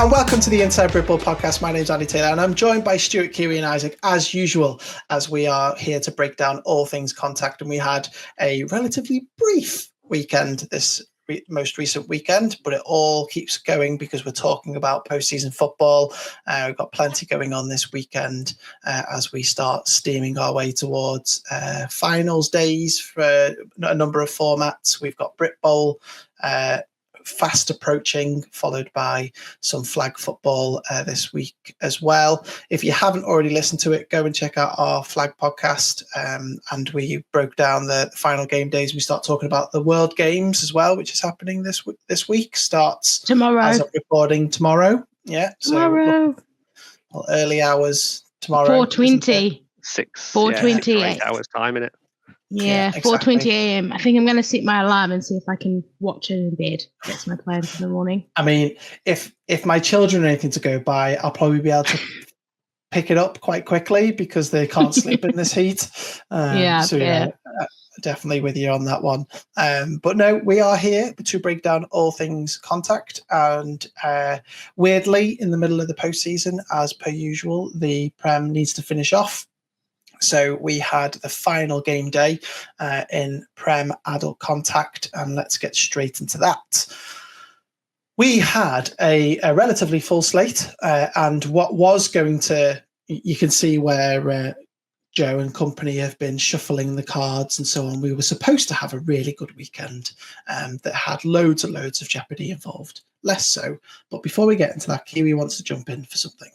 And welcome to the Inside Britball podcast. My name's Andy Taylor and I'm joined by Stuart, Kiwi and Isaac as usual, as we are here to break down all things Contact. And we had a relatively brief weekend this most recent weekend, but it all keeps going because we're talking about postseason football. We've got plenty going on this weekend as we start steaming our way towards finals days for a number of formats. We've got Brit Bowl fast approaching, followed by some flag football this week as well. If you haven't already listened to it, go and check out our flag podcast. And we broke down the final game days. We start talking about the World Games as well, which is happening this week. Starts tomorrow. As of recording tomorrow. Yeah. Tomorrow. So early hours tomorrow. 4:20. 4:20. 8 hours time in it. Yeah, exactly. 4:20 a.m. I think I'm going to set my alarm and see if I can watch it in bed. That's my plan for the morning. I mean, if my children are anything to go by, I'll probably be able to pick it up quite quickly because they can't sleep in this heat. Definitely with you on that one. But no, we are here to break down all things Contact. And weirdly, in the middle of the postseason, as per usual, the Prem needs to finish off. So we had the final game day in Prem Adult Contact, and let's get straight into that. We had a relatively full slate, and what was going to, you can see where Joe and company have been shuffling the cards and so on. We were supposed to have a really good weekend that had loads and loads of jeopardy involved. Less so, but before we get into that, Kiwi wants to jump in for something.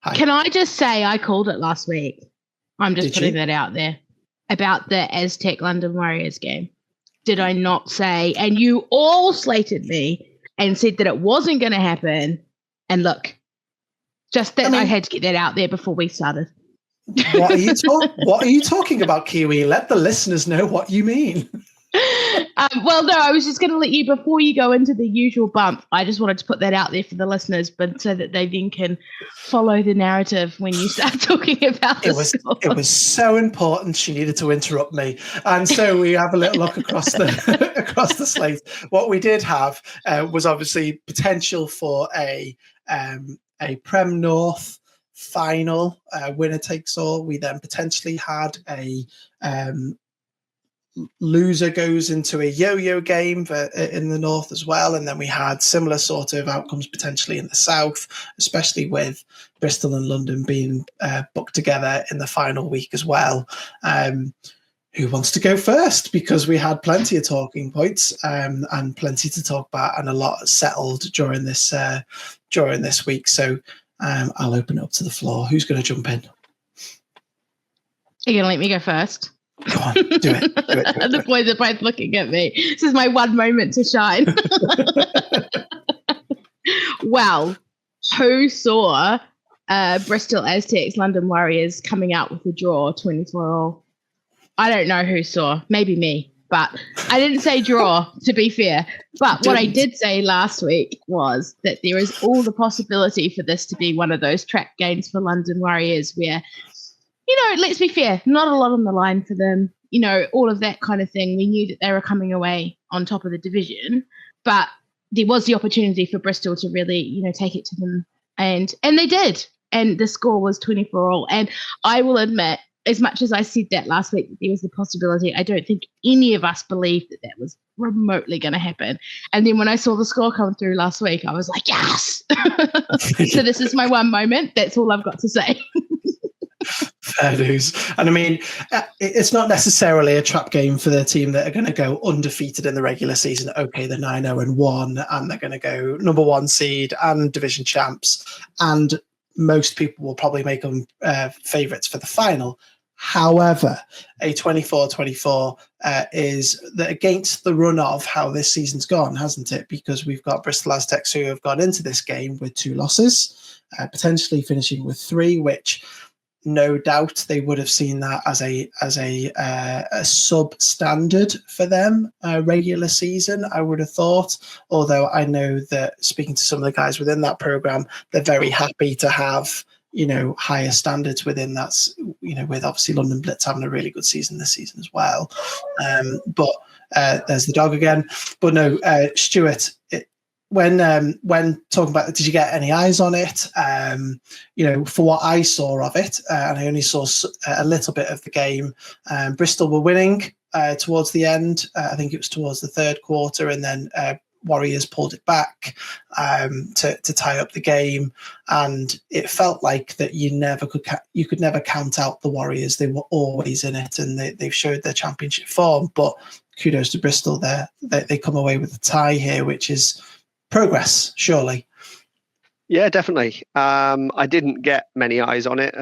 Hi. Can I just say I called it last week? I'm just putting that out there about the Aztec London Warriors game. Did I not say? And you all slated me and said that it wasn't going to happen. And look, just that I had to get that out there before we started. What are you talking about, Kiwi? Let the listeners know what you mean. Well, no, I was just going to let you, before you go into the usual bump, I just wanted to put that out there for the listeners, but so that they then can follow the narrative when you start talking about the score. It was so important she needed to interrupt me. And so we have a little look across the slate. What we did have was obviously potential for a Prem North final, winner takes all. We then potentially had a loser goes into a yo-yo game in the north as well, and then we had similar sort of outcomes potentially in the south, especially with Bristol and London being booked together in the final week as well. Who wants to go first? Because we had plenty of talking points and plenty to talk about, and a lot settled during this week. So I'll open it up to the floor. Who's going to jump in? Are you going to let me go first? Go on, do it. The boys are both looking at me. This is my one moment to shine. Well, who saw Bristol Aztecs London Warriors coming out with a draw 24-all? I don't know who saw. Maybe me. But I didn't say draw, to be fair. But what I did say last week was that there is all the possibility for this to be one of those track games for London Warriors where, let's be fair, not a lot on the line for them, all of that kind of thing. We knew that they were coming away on top of the division, but there was the opportunity for Bristol to really, take it to them. And they did. And the score was 24-all. And I will admit, as much as I said that last week, that there was the possibility, I don't think any of us believed that was remotely going to happen. And then when I saw the score come through last week, I was like, yes! So this is my one moment. That's all I've got to say. Fair news. And I mean, it's not necessarily a trap game for the team that are going to go undefeated in the regular season. Okay, they're 9-0-1, and they're going to go number one seed and division champs. And most people will probably make them favourites for the final. However, a 24-24 is against the run of how this season's gone, hasn't it? Because we've got Bristol Aztecs who have gone into this game with 2 losses, potentially finishing with 3, which no doubt they would have seen that as a substandard for them regular season, I would have thought. Although I know that speaking to some of the guys within that program, they're very happy to have higher standards within that. With obviously London Blitz having a really good season this season as well. But there's the dog again. But no, Stuart, when talking about, did you get any eyes on it? For what I saw of it, and I only saw a little bit of the game. Bristol were winning towards the end. I think it was towards the third quarter, and then Warriors pulled it back to tie up the game, and it felt like that you could never count out the Warriors. They were always in it, and they've showed their championship form. But kudos to Bristol there. They come away with a tie here, which is progress, surely. Yeah, definitely. I didn't get many eyes on it.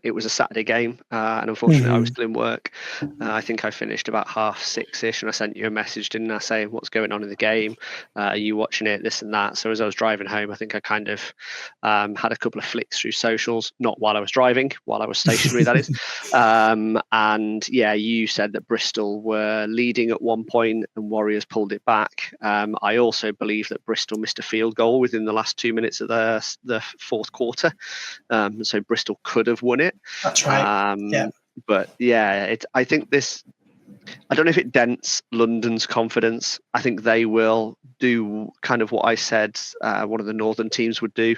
It was a Saturday game, and unfortunately I was still in work. I think I finished about 6:30ish, and I sent you a message, didn't I, saying what's going on in the game? Are you watching it, this and that? So as I was driving home, I think I kind of had a couple of flicks through socials, not while I was driving, while I was stationary, that is. And yeah, you said that Bristol were leading at one point and Warriors pulled it back. I also believe that Bristol missed a field goal within the last 2 minutes of the fourth quarter, so Bristol could have won it. That's right. But yeah, I think this, I don't know if it dents London's confidence. I think they will do kind of what I said one of the Northern teams would do,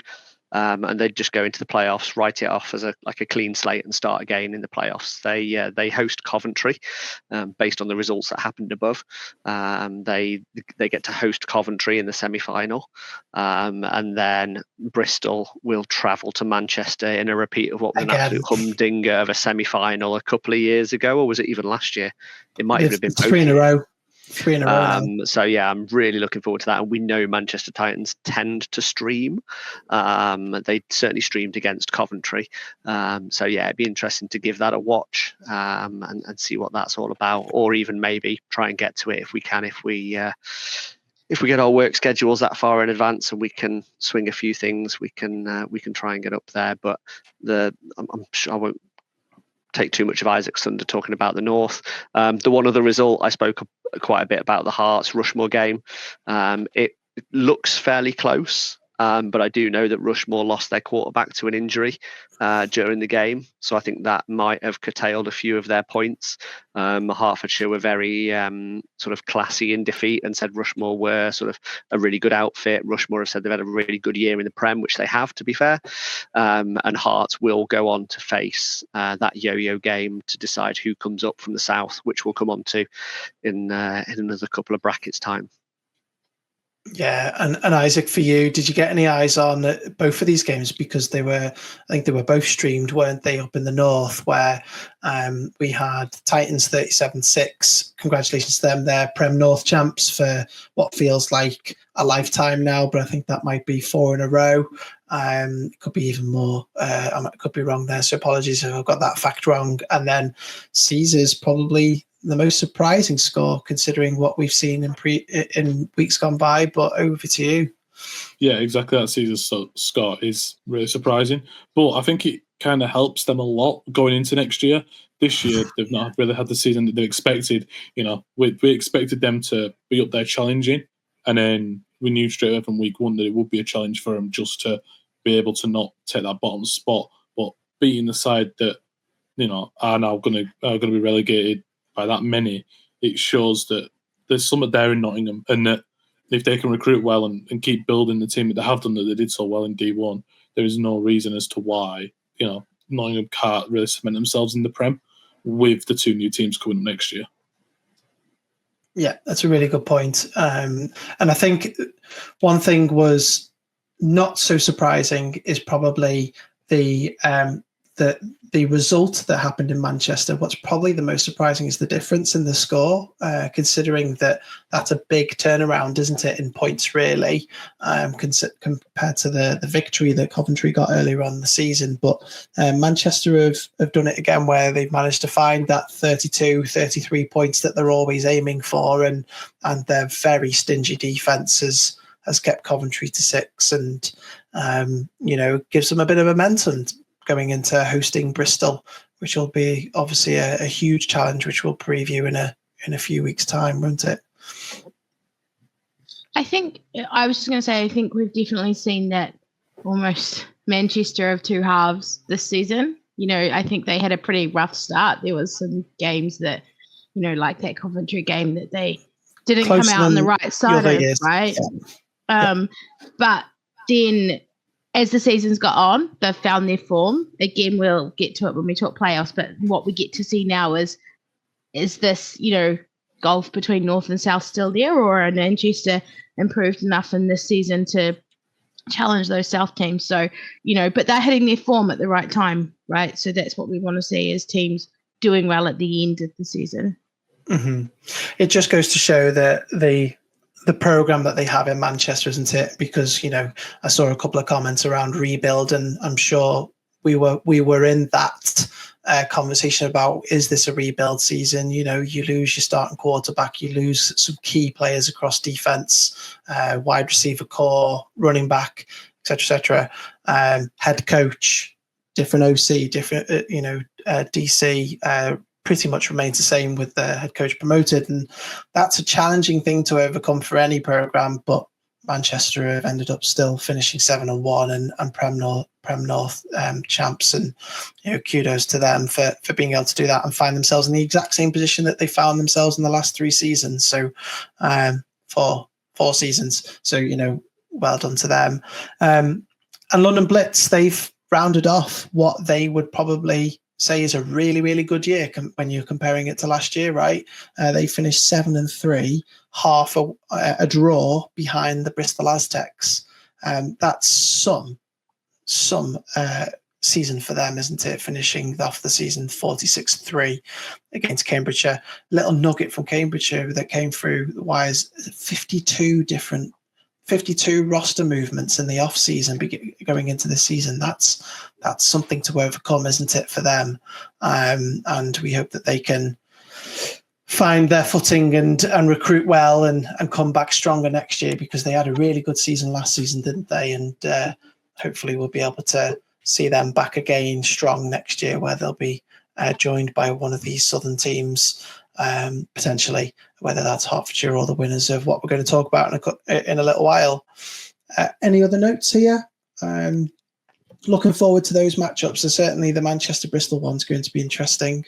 and they'd just go into the playoffs, write it off as a clean slate and start again in the playoffs. They host Coventry based on the results that happened above. They get to host Coventry in the semi-final, and then Bristol will travel to Manchester in a repeat of what was an absolute humdinger of a semi-final a couple of years ago, or was it even last year? It might even have been three in a row. 3 in a row. So yeah, I'm really looking forward to that. And we know Manchester Titans tend to stream. They certainly streamed against Coventry. So yeah, it'd be interesting to give that a watch and see what that's all about, or even maybe try and get to it if we can. If we get our work schedules that far in advance and we can swing a few things, we can try and get up there. But I'm sure I won't take too much of Isaac's thunder talking about the North. The one other result, I spoke quite a bit about the Hearts Rushmore game. It looks fairly close, but I do know that Rushmore lost their quarterback to an injury during the game, so I think that might have curtailed a few of their points. Hertfordshire were very sort of classy in defeat and said Rushmore were sort of a really good outfit. Rushmore have said they've had a really good year in the Prem, which they have, to be fair. And Hearts will go on to face that yo-yo game to decide who comes up from the south, which we'll come on to in another couple of brackets time. Yeah, and Isaac, for you, did you get any eyes on both of these games? Because I think they were both streamed, weren't they, up in the north, where we had Titans 37-6. Congratulations to them. They're Prem North champs for what feels like a lifetime now, but I think that might be 4 in a row. It could be even more. I could be wrong there, so apologies if I've got that fact wrong. And then Caesar's probably the most surprising score, considering what we've seen in weeks gone by. But over to you. Yeah, exactly. That Caesar's score is really surprising, but I think it kind of helps them a lot going into next year. This year, they've not really had the season that they expected. We expected them to be up there challenging, and then we knew straight away from week 1 that it would be a challenge for them just to be able to not take that bottom spot. But beating the side that are now going to be relegated by that many, it shows that there's something there in Nottingham, and that if they can recruit well and keep building the team that they have done, that they did so well in D1, there is no reason as to why Nottingham can't really cement themselves in the Prem with the 2 new teams coming up next year. Yeah, that's a really good point. And I think one thing was not so surprising is probably the result that happened in Manchester. What's probably the most surprising is the difference in the score, considering that that's a big turnaround, isn't it, in points, really, compared to the victory that Coventry got earlier on in the season. But Manchester have done it again, where they've managed to find that 32, 33 points that they're always aiming for, and their very stingy defence has kept Coventry to 6, and gives them a bit of momentum going into hosting Bristol, which will be obviously a huge challenge, which we'll preview in a few weeks' time, won't it? I think I was just going to say, I think we've definitely seen that almost Manchester of 2 halves this season. I think they had a pretty rough start. There was some games that, like that Coventry game, that they didn't come out on the right side of, right? Yeah. But then as the seasons got on, they've found their form. Again, we'll get to it when we talk playoffs, but what we get to see now is this, gulf between North and South still there, or are Manchester improved enough in this season to challenge those South teams? So, but they're hitting their form at the right time, right? So that's what we want to see, is teams doing well at the end of the season. Mm-hmm. It just goes to show that the program that they have in Manchester, isn't it? Because, I saw a couple of comments around rebuild, and I'm sure we were in that conversation about, is this a rebuild season? You lose your starting quarterback, you lose some key players across defense, wide receiver core, running back, etc., head coach, different OC, different, DC, pretty much remains the same with the head coach promoted. And that's a challenging thing to overcome for any program, but Manchester have ended up still finishing 7-1 and Prem North champs, and kudos to them for being able to do that and find themselves in the exact same position that they found themselves in the last 3 seasons. So for 4 seasons. So well done to them. And London Blitz, they've rounded off what they would probably say is a really, really good year when you're comparing it to last year, right? They finished 7-3, half a draw behind the Bristol Aztecs. That's some season for them, isn't it? Finishing off the season 46-3 against Cambridgeshire. Little nugget from Cambridgeshire that came through the wires: 52 roster movements in the off season going into this season. That's something to overcome, isn't it, for them? And we hope that they can find their footing and recruit well and come back stronger next year, because they had a really good season last season, didn't they? And hopefully we'll be able to see them back again strong next year, where they'll be joined by one of these southern teams, potentially, whether that's Hertfordshire or the winners of what we're going to talk about in a little while. Any other notes here? Looking forward to those matchups. So certainly the Manchester-Bristol one's going to be interesting.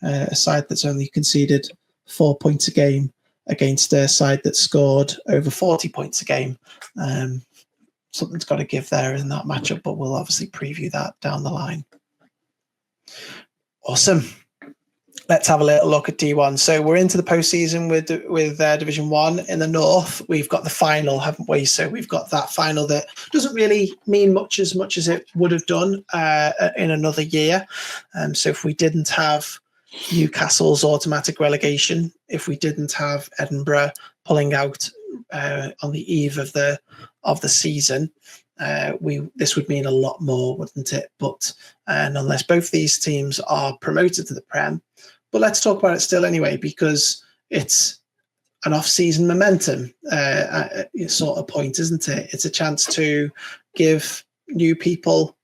A side that's only conceded 4 points a game against a side that scored over 40 points a game. Something's got to give there in that matchup, but we'll obviously preview that down the line. Awesome. Let's have a little look at D1. So we're into the postseason with Division 1 in the North. We've got the final, haven't we? So we've got that final that doesn't really mean much as it would have done in another year. So if we didn't have Newcastle's automatic relegation, if we didn't have Edinburgh pulling out on the eve of the season, this would mean a lot more, wouldn't it? But nonetheless, both these teams are promoted to the Prem. But let's talk about it still anyway, because it's an off-season momentum sort of point, isn't it? It's a chance to give new people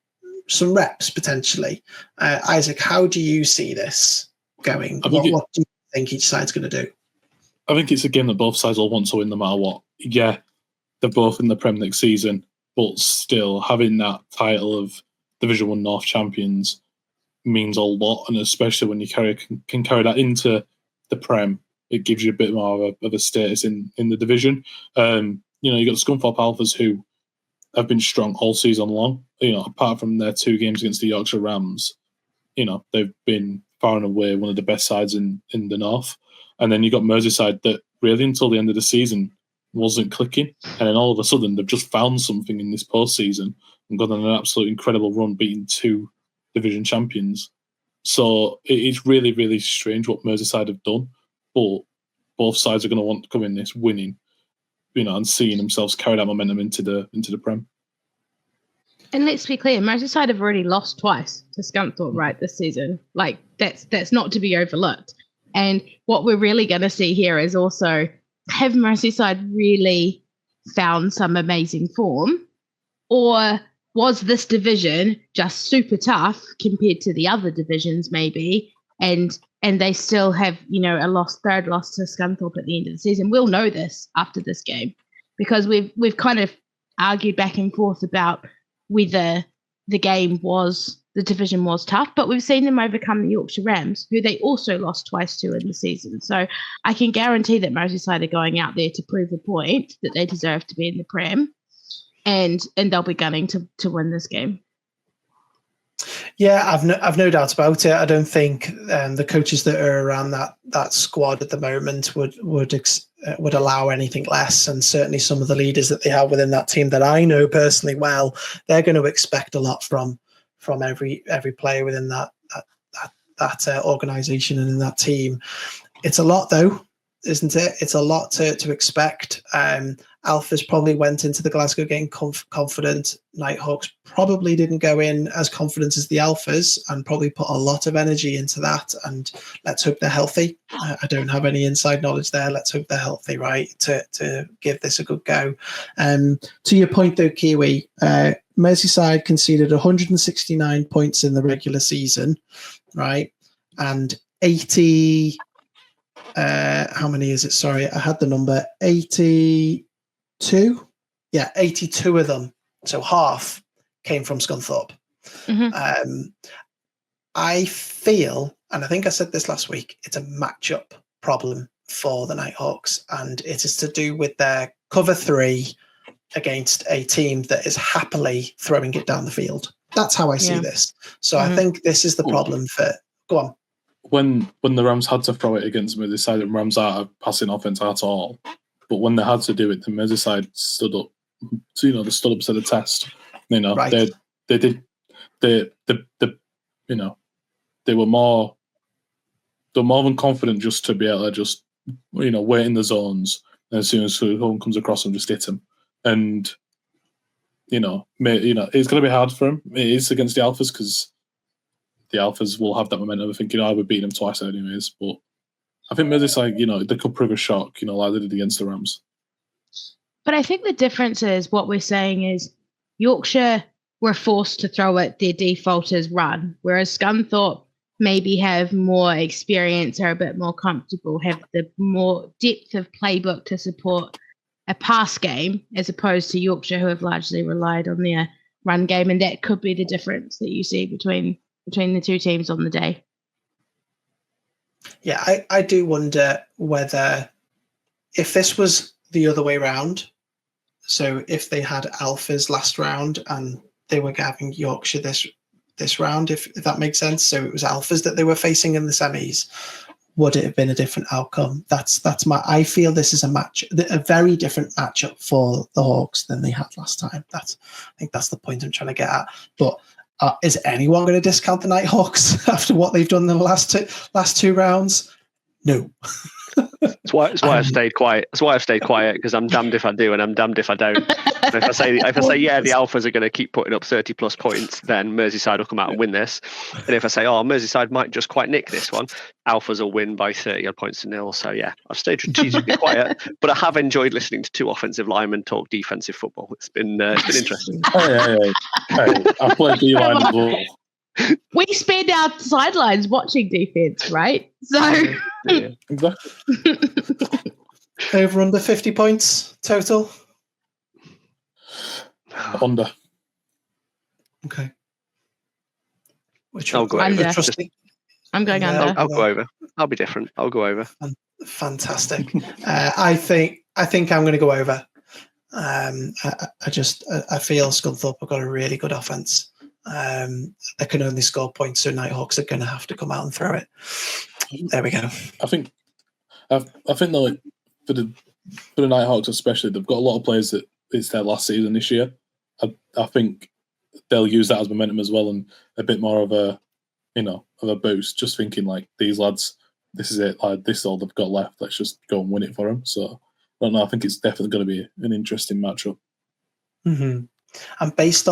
some reps, potentially. Isaac, how do you see this going? What do you think each side's going to do? I think it's a game that both sides will want to win no matter what. Yeah, they're both in the Prem next season, but still having that title of Division 1 North champions means a lot, and especially when you can carry that into the Prem, it gives you a bit more of a status in the division. You got the Scunthorpe Alphas, who have been strong all season long. Apart from their 2 games against the Yorkshire Rams, they've been far and away one of the best sides in the North. And then you got Merseyside, that really until the end of the season wasn't clicking, and then all of a sudden they've just found something in this postseason and gone on an absolute incredible run, beating 2 division champions. So it's really, really strange what Merseyside have done, but both sides are going to want to come in this winning, and seeing themselves carry that momentum into the Prem. And let's be clear, Merseyside have already lost twice to Scunthorpe, right, this season. Like, that's not to be overlooked. And what we're really going to see here is also, have Merseyside really found some amazing form, or was this division just super tough compared to the other divisions maybe, and they still have, a third loss to Scunthorpe at the end of the season? We'll know this after this game, because we've kind of argued back and forth about whether the game was the division was tough, but we've seen them overcome the Yorkshire Rams, who they also lost twice to in the season. So I can guarantee that Merseyside are going out there to prove a point that they deserve to be in the Prem, and they'll be gunning to win this game. Yeah, I've no doubt about it. I don't think the coaches that are around that squad at the moment would allow anything less, and certainly some of the leaders that they have within that team that I know personally well, they're going to expect a lot from every player within that organisation and in that team. It's a lot, though, isn't it? It's a lot to expect. Alphas probably went into the Glasgow game confident. Nighthawks probably didn't go in as confident as the Alphas and probably put a lot of energy into that. And let's hope they're healthy. I don't have any inside knowledge there. Let's hope they're healthy, right, to give this a good go. To your point, though, Kiwi, Merseyside conceded 169 points in the regular season, right? And 80... how many is it? Sorry, I had the number 82. Yeah, 82 of them. So half came from Scunthorpe. Mm-hmm. I feel, and I think I said this last week, it's a matchup problem for the Nighthawks, and it is to do with their cover 3 against a team that is happily throwing it down the field. That's how I see this. So I think this is the problem for... Go on. When the Rams had to throw it against Merseyside, and Rams aren't a passing offense at all, but when they had to do it, the Merseyside stood up. So, they stood up to the test. Right. They did. They were more than confident just to be able to just wait in the zones, and as soon as someone comes across them, just hit them. And it's going to be hard for them. It is against the Alphas because the Alphas will have that momentum of thinking, we're beating them twice anyways. But I think Merseyside, they could prove a shock, like they did against the Rams. But I think the difference is what we're saying is Yorkshire were forced to throw it, their default is run, whereas Scunthorpe maybe have more experience, are a bit more comfortable, have the more depth of playbook to support a pass game, as opposed to Yorkshire, who have largely relied on their run game. And that could be the difference that you see between the two teams on the day. Yeah, I do wonder whether if this was the other way around, so if they had Alphas last round and they were having Yorkshire this round, if that makes sense, so it was Alphas that they were facing in the semis, would it have been a different outcome? I feel this is a very different matchup for the Hawks than they had last time. I think that's the point I'm trying to get at. But is anyone going to discount the Nighthawks after what they've done in the last two rounds? No. That's why I've stayed quiet. That's why I've stayed quiet, because I'm damned if I do and I'm damned if I don't. And if I say the Alphas are going to keep putting up 30 plus points, then Merseyside will come out and win this. And if I say, Merseyside might just quite nick this one, Alphas will win by 30 odd points to 0. So yeah, I've stayed strategically quiet, but I have enjoyed listening to two offensive linemen talk defensive football. It's been interesting. I played the line as well. We spend our sidelines watching defense, right? So yeah, exactly. Over under 50 points total. Under. Okay. Which I'll go over. I'm going under. I'll go over. I'll be different. I'll go over. Fantastic. I think I'm going to go over. I feel Scunthorpe have got a really good offense. They can only score points, so Nighthawks are going to have to come out and throw it. There we go. I think though, for the Nighthawks especially, they've got a lot of players that it's their last season this year. I think they'll use that as momentum as well, and a bit more of a boost. Just thinking like, these lads, this is it. Like, this is all they've got left. Let's just go and win it for them. So I don't know. I think it's definitely going to be an interesting matchup. Mm-hmm. And based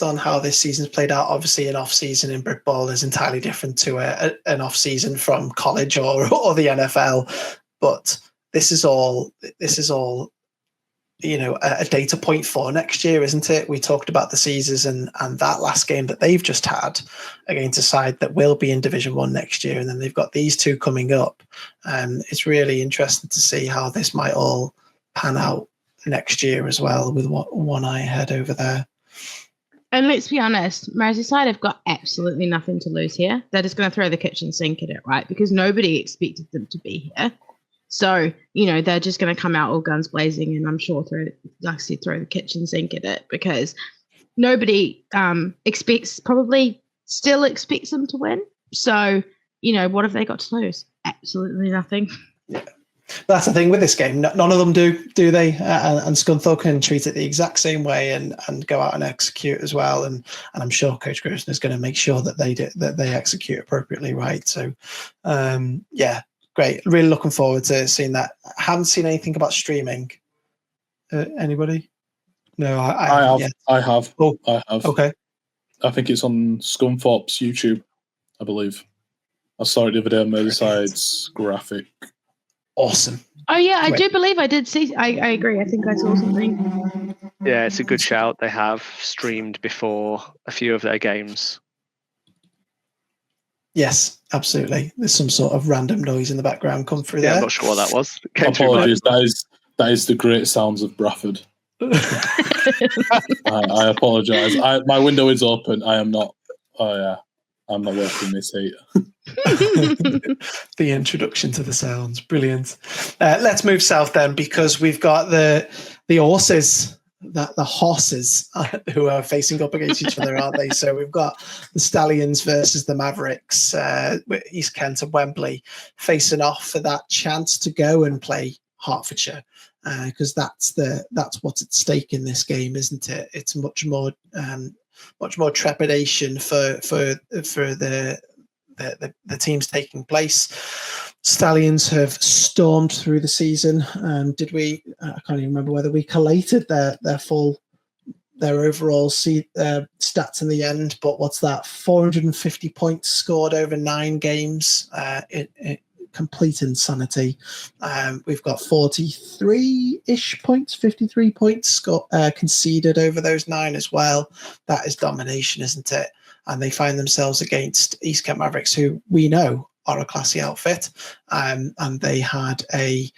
on how this season's played out, obviously an off-season in Brit Ball is entirely different to an off-season from college or the NFL. But this is all a data point for next year, isn't it? We talked about the Caesars and that last game that they've just had against a side that will be in Division 1 next year, and then they've got these two coming up. It's really interesting to see how this might all pan out next year as well, with one eye ahead over there. And let's be honest, Merseyside have got absolutely nothing to lose here. They're just going to throw the kitchen sink at it, right? Because nobody expected them to be here. So, they're just going to come out all guns blazing, and I'm sure throw the kitchen sink at it, because nobody still expects them to win. So, what have they got to lose? Absolutely nothing. Yeah. That's the thing with this game. None of them do they? And Scunthorpe can treat it the exact same way and go out and execute as well. And I'm sure Coach Grierson is going to make sure that they execute appropriately, right? So, great. Really looking forward to seeing that. I haven't seen anything about streaming. Anybody? No, I have. Oh, I have. Okay. I think it's on Scunthorpe's YouTube, I believe. I saw it the other day on Merseyside's graphic. Awesome. Oh yeah, I do believe I did see. I agree. I think I saw something. Yeah, it's a good shout. They have streamed before a few of their games. Yes, absolutely. There's some sort of random noise in the background come through there. I'm not sure what that was. Apologies. That is the great sounds of Bradford. I apologise. My window is open. I am not. Oh yeah, I'm not working this heat. The introduction to the sounds, brilliant. Let's move south then, because we've got the horses, the horses who are facing up against each other, aren't they? So we've got the Stallions versus the Mavericks, East Kent and Wembley, facing off for that chance to go and play Hertfordshire, because that's what's at stake in this game, isn't it? It's much more trepidation for the teams taking place. Stallions have stormed through the season. Did we? I can't even remember whether we collated their overall stats in the end. But what's that? 450 points scored over 9 games. Complete insanity. We've got 43-ish points, 53 points conceded over those 9 as well. That is domination, isn't it? And they find themselves against East Kent Mavericks, who we know are a classy outfit. And they had a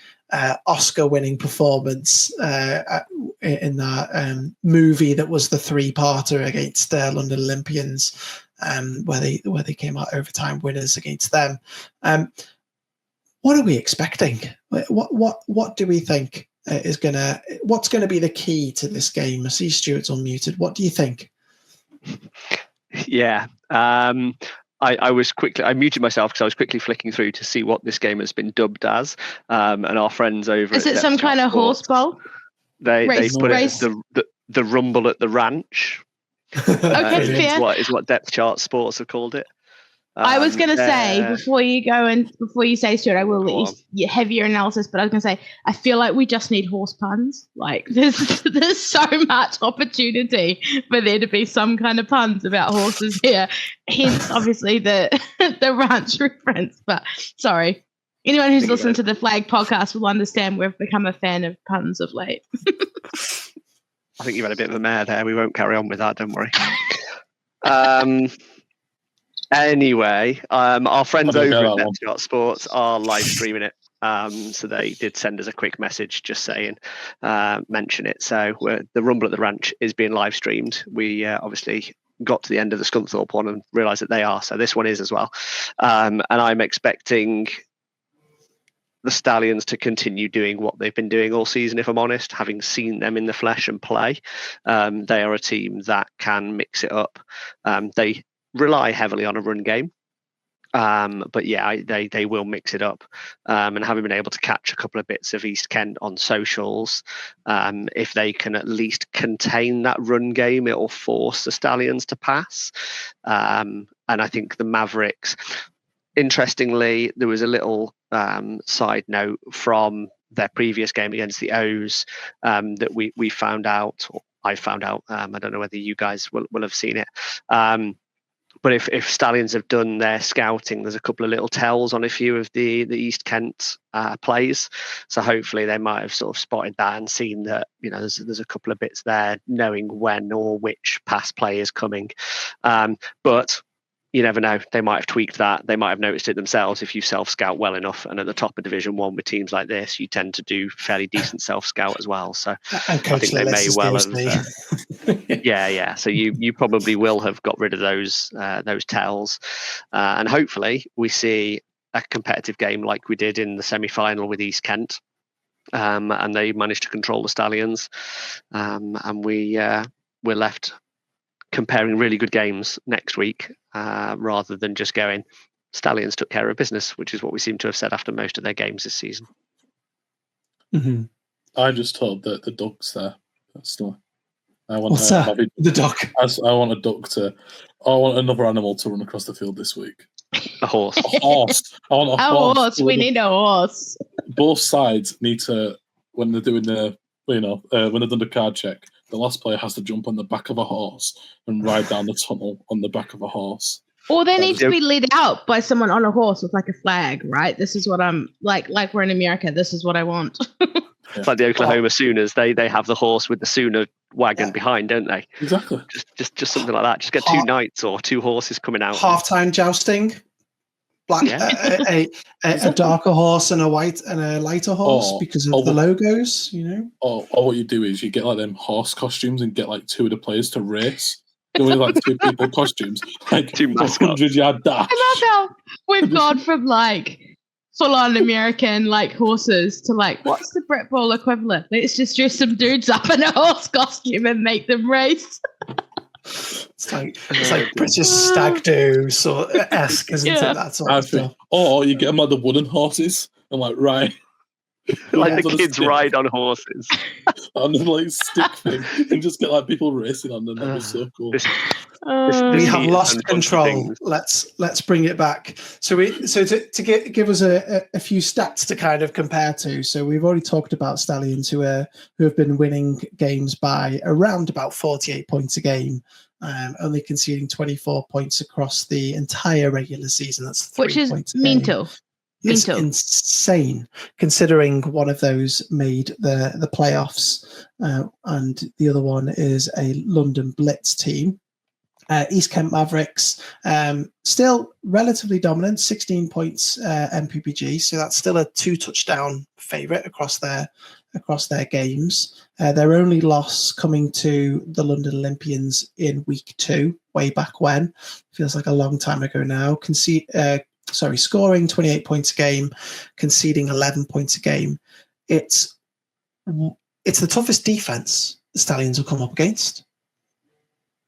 Oscar-winning performance in that movie that was the 3-parter against London Olympians, where they came out overtime winners against them. What are we expecting? What do we think what's gonna be the key to this game? I see Stuart's unmuted. What do you think? Yeah. I muted myself because I was quickly flicking through to see what this game has been dubbed as. And our friends over is it some kind of horse bowl? They put it as the Rumble at the Ranch. Okay, fair. Is what Depth Chart Sports have called it. I was going to say, before you say, Stuart, I will let you have your analysis, but I was going to say, I feel like we just need horse puns. Like, there's so much opportunity for there to be some kind of puns about horses here. Hence, obviously, the ranch reference. But sorry, anyone who's listened to the Flag podcast will understand we've become a fan of puns of late. I think you've had a bit of a mare there. We won't carry on with that, don't worry. Anyway, our friends over at Netchart Sports are live streaming it. So they did send us a quick message just saying, mention it. So the Rumble at the Ranch is being live streamed. We obviously got to the end of the Scunthorpe one and realised that they are. So this one is as well. And I'm expecting the Stallions to continue doing what they've been doing all season, if I'm honest, having seen them in the flesh and play. They are a team that can mix it up. They rely heavily on a run game, but yeah, they will mix it up. And having been able to catch a couple of bits of East Kent on socials, if they can at least contain that run game, it will force the Stallions to pass. And I think the Mavericks, interestingly, there was a little side note from their previous game against the O's that we found out, or I found out. I don't know whether you guys will have seen it. But if Stallions have done their scouting, there's a couple of little tells on a few of the East Kent plays. So hopefully they might have sort of spotted that and seen that, there's a couple of bits there, knowing when or which pass play is coming. But you never know. They might have tweaked that. They might have noticed it themselves if you self-scout well enough. And at the top of Division 1 with teams like this, you tend to do fairly decent self-scout as well. So I think they may well have... Yeah. So you probably will have got rid of those tells, and hopefully we see a competitive game like we did in the semi-final with East Kent, and they managed to control the Stallions, and we're left comparing really good games next week, rather than just going Stallions took care of business, which is what we seem to have said after most of their games this season. Mm-hmm. I just hope that the duck's there. Personally, I want What's that? The duck. I want a duck I want another animal to run across the field this week. A horse. A horse. I want a horse. We need a horse. Both sides need to, when they're doing when they've done the card check, the last player has to jump on the back of a horse and ride down the tunnel on the back of a horse. Or they need to be led out by someone on a horse with like a flag, right? This is what I'm like we're in America. This is what I want. It's like the Oklahoma Sooners. They have the horse with the Sooner wagon behind, don't they? Exactly. Just something like that. Just get two knights or two horses coming out. Halftime jousting. A darker horse and a lighter horse because of the logos, Or what you do is you get like them horse costumes and get like two of the players to race. Doing like two people costumes, like 200-yard dash. I love how we've gone from like full-on American like horses to like what's the Brit Bowl equivalent? Let's just dress some dudes up in a horse costume and make them race. It's like British stag do sort of esque, isn't it? That sort of stuff. Or you get them like the wooden horses and like ride. Like the kids ride on horses. On the like stick thing and just get like people racing on them. That'd be so cool. We have lost control. Let's bring it back. So to give us a few stats to kind of compare to. So we've already talked about Stallions who have been winning games by around about 48 points a game, only conceding 24 points across the entire regular season. That's 3 which is points mental. It's insane, considering one of those made the playoffs, and the other one is a London Blitz team. East Kent Mavericks, still relatively dominant, 16 points MPPG, so that's still a 2-touchdown favourite across their games. Their only loss coming to the London Olympians in week 2, way back when, feels like a long time ago now. Scoring 28 points a game, conceding 11 points a game. It's the toughest defense the Stallions will come up against.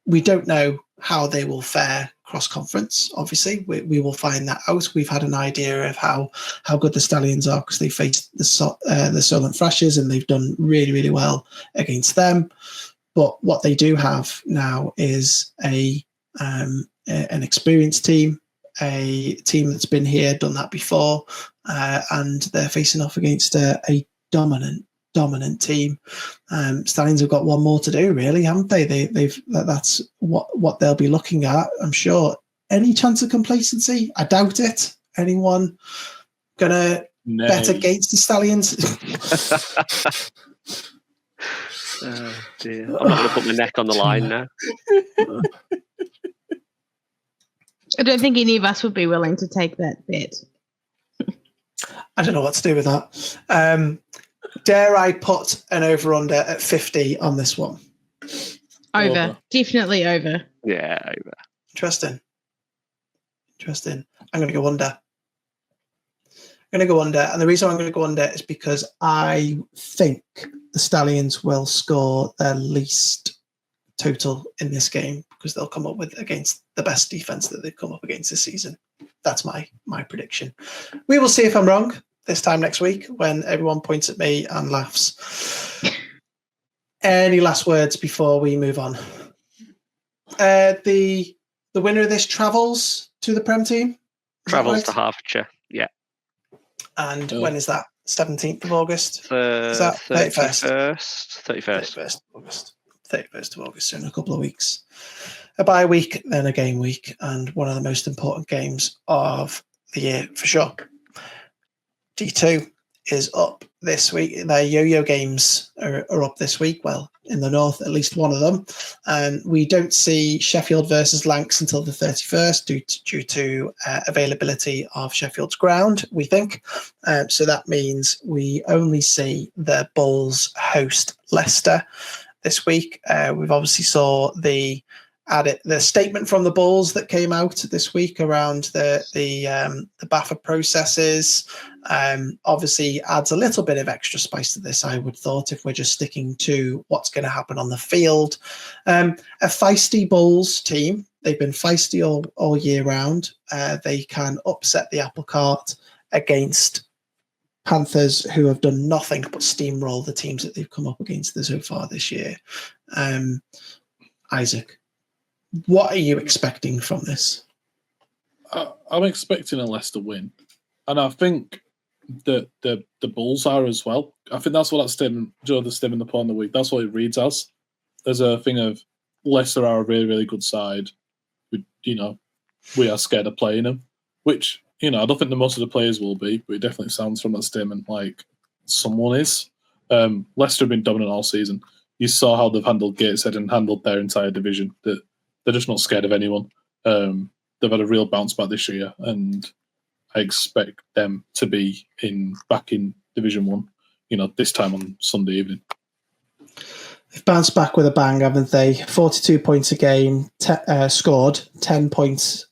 We don't know how they will fare cross-conference. Obviously, we will find that out. We've had an idea of how good the Stallions are because they faced the Solent Thrashers and they've done really, really well against them. But what they do have now is an experienced team, a team that's been here, done that before, and they're facing off against a dominant team. Stallions have got one more to do, really, haven't they? That's what they'll be looking at, I'm sure. Any chance of complacency? I doubt it. Anyone gonna bet against the Stallions? Oh dear. I'm not gonna put my neck on the line now. I don't think any of us would be willing to take that bet. I don't know what to do with that. Dare I put an over-under at 50 on this one? Over. Definitely over. Yeah, over. Interesting. I'm going to go under. And the reason I'm going to go under is because I think the Stallions will score their least total in this game because they'll come up with against the best defense that they've come up against this season. That's my prediction. We will see if I'm wrong this time next week when everyone points at me and laughs. Any last words before we move on? The winner of this travels to the Prem team? Travels to Hertfordshire, yeah. And when is that? 17th of August? Is that 31st? 31st of August. 31st of August, so in a couple of weeks. A bye week, then a game week, and one of the most important games of the year for sure. D2 is up this week. Their yo-yo games are up this week. Well, in the north, at least one of them. We don't see Sheffield versus Lancs until the 31st due to availability of Sheffield's ground, we think. So that means we only see the Bulls host Leicester this week. We've obviously saw the statement from the Bulls that came out this week around the BAFA processes. Obviously adds a little bit of extra spice to this, I would thought, if we're just sticking to what's going to happen on the field. A feisty Bulls team. They've been feisty all year round. They can upset the apple cart against Panthers, who have done nothing but steamroll the teams that they've come up against so far this year. Isaac, what are you expecting from this? I'm expecting a Leicester win, and I think that the Bulls are as well. I think that's what that statement, the statement upon the week, that's what it reads as. There's a thing of Leicester are a really, really good side. We are scared of playing them, which, I don't think the most of the players will be, but it definitely sounds from that statement like someone is. Leicester have been dominant all season. You saw how they've handled Gateshead and handled their entire division. They're just not scared of anyone. They've had a real bounce back this year, and I expect them to be back in Division 1, this time on Sunday evening. They've bounced back with a bang, haven't they? 42 points a game scored, 10 points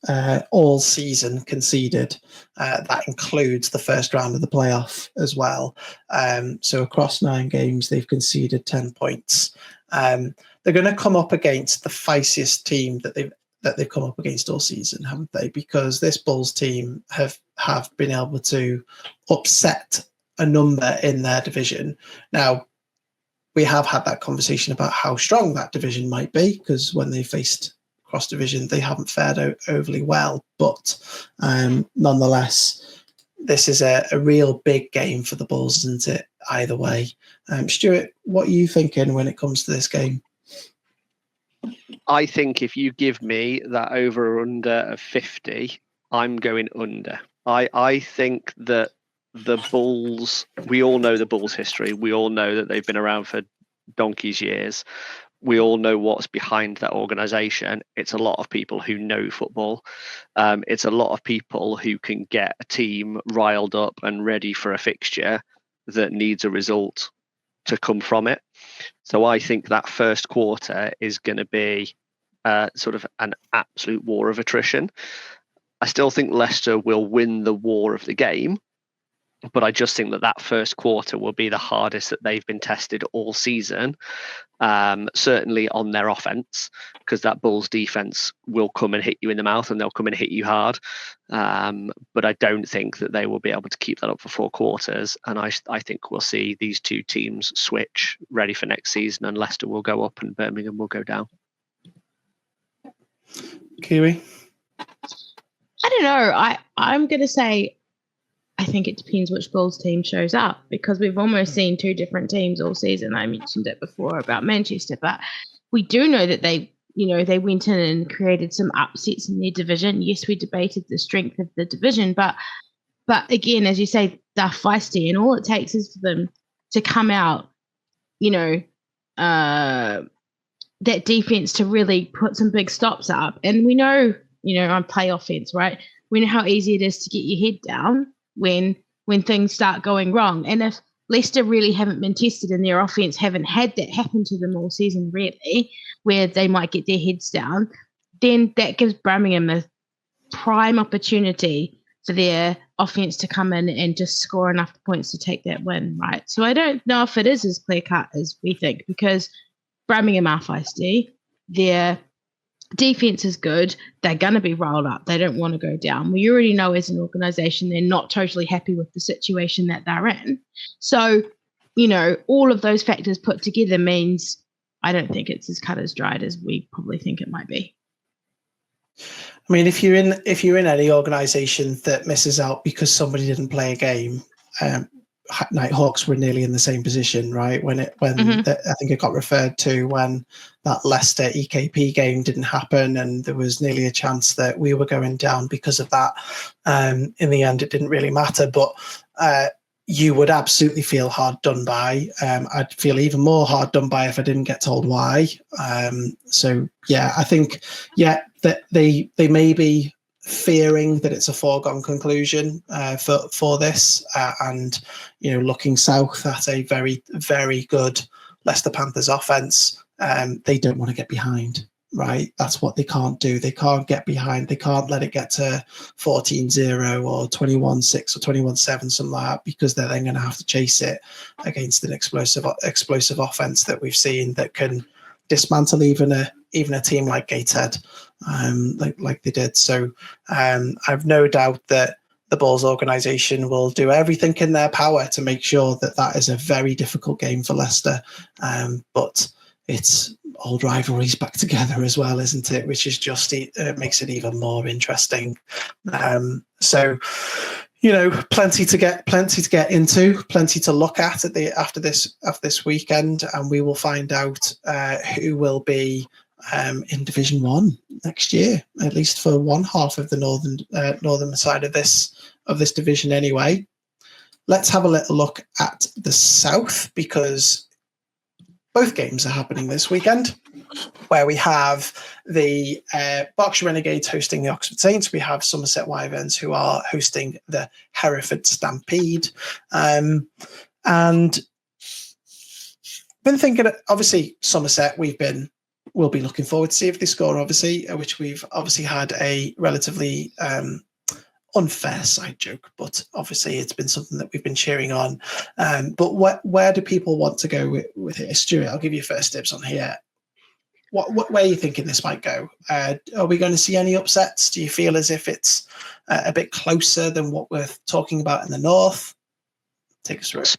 all season conceded. That includes the first round of the playoff as well. So across 9 games, they've conceded 10 points. They're going to come up against the feistiest team that they've come up against all season, haven't they? Because this Bulls team have been able to upset a number in their division. Now, we have had that conversation about how strong that division might be, because when they faced cross division, they haven't fared overly well. But nonetheless, this is a real big game for the Bulls, isn't it? Either way. Stuart, what are you thinking when it comes to this game? I think if you give me that over or under of 50, I'm going under. I think that the Bulls, we all know the Bulls' history. We all know that they've been around for donkey's years. We all know what's behind that organisation. It's a lot of people who know football. It's a lot of people who can get a team riled up and ready for a fixture that needs a result to come from it. So I think that first quarter is going to be sort of an absolute war of attrition. I still think Leicester will win the war of the game, but I just think that first quarter will be the hardest that they've been tested all season, certainly on their offense, because that Bulls defense will come and hit you in the mouth, and they'll come and hit you hard. But I don't think that they will be able to keep that up for 4 quarters. And I think we'll see these two teams switch ready for next season, and Leicester will go up and Birmingham will go down. Kiwi? I don't know. I'm going to say I think it depends which Bulls team shows up, because we've almost seen 2 different teams all season. I mentioned it before about Manchester, but we do know that they went in and created some upsets in their division. Yes, we debated the strength of the division, but again, as you say, they're feisty, and all it takes is for them to come out, that defense to really put some big stops up. And we know, on play offense, right? We know how easy it is to get your head down when things start going wrong. And if Leicester really haven't been tested and their offense haven't had that happen to them all season, really, where they might get their heads down, then that gives Birmingham a prime opportunity for their offense to come in and just score enough points to take that win, right? So I don't know if it is as clear-cut as we think, because Birmingham are feisty. Their defense is good. They're going to be rolled up. They don't want to go down. We already know as an organisation they're not totally happy with the situation that they're in. So, all of those factors put together means I don't think it's as cut as dried as we probably think it might be. I mean, if you're in any organisation that misses out because somebody didn't play a game, Nighthawks were nearly in the same position, right? I think it got referred to when that Leicester EKP game didn't happen, and there was nearly a chance that we were going down because of that. In the end, it didn't really matter, but you would absolutely feel hard done by. I'd feel even more hard done by if I didn't get told why. So yeah, I think that they may be fearing that it's a foregone conclusion for this, and looking south at a very, very good Leicester Panthers offense, they don't want to get behind. Right, that's what they can't do. They can't get behind. They can't let it get to 14-0 or 21-6 or 21-7, something like that, because they're then going to have to chase it against an explosive offense that we've seen that can dismantle even a team like Gateshead, like they did. So I've no doubt that the Bulls organisation will do everything in their power to make sure that is a very difficult game for Leicester. But it's old rivalries back together as well, isn't it? Which is just makes it even more interesting. So, plenty to get into, plenty to look at after this weekend, and we will find out who will be in Division 1 next year, at least for one half of the northern side of this division. Anyway, let's have a little look at the south, because both games are happening this weekend, where we have the Berkshire Renegades hosting the Oxford Saints. We have Somerset Wyverns, who are hosting the Hereford Stampede. And been thinking, obviously, Somerset, we'll be looking forward to see if they score, obviously, which we've obviously had a relatively unfair side joke, but obviously it's been something that we've been cheering on. But where do people want to go with it? Stuart, I'll give you first dibs on here. What where are you thinking this might go? Are we going to see any upsets? Do you feel as if it's a bit closer than what we're talking about in the north? Take us through it.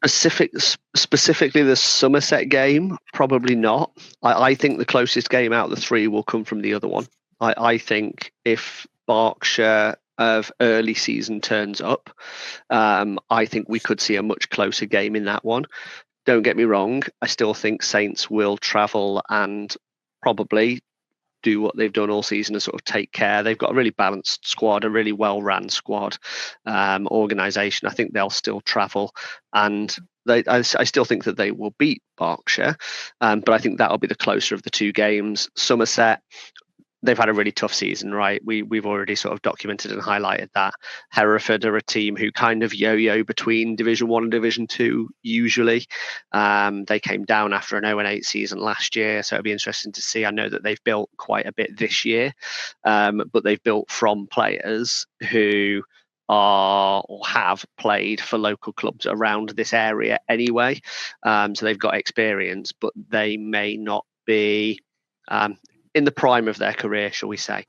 Specifically the Somerset game, probably not. I think the closest game out of the three will come from the other one. I think if Berkshire of early season turns up, I think we could see a much closer game in that one. Don't get me wrong, I still think Saints will travel and probably do what they've done all season and sort of take care. They've got a really balanced squad, a really well-run squad, organisation. I think they'll still travel, and I still think that they will beat Berkshire, but I think that'll be the closer of the two games. Somerset, they've had a really tough season, right? We've already sort of documented and highlighted that. Hereford are a team who kind of yo-yo between Division 1 and Division 2 usually. They came down after an 0-8 season last year, so it'll be interesting to see. I know that they've built quite a bit this year, but they've built from players who are or have played for local clubs around this area anyway. So they've got experience, but they may not be in the prime of their career, shall we say.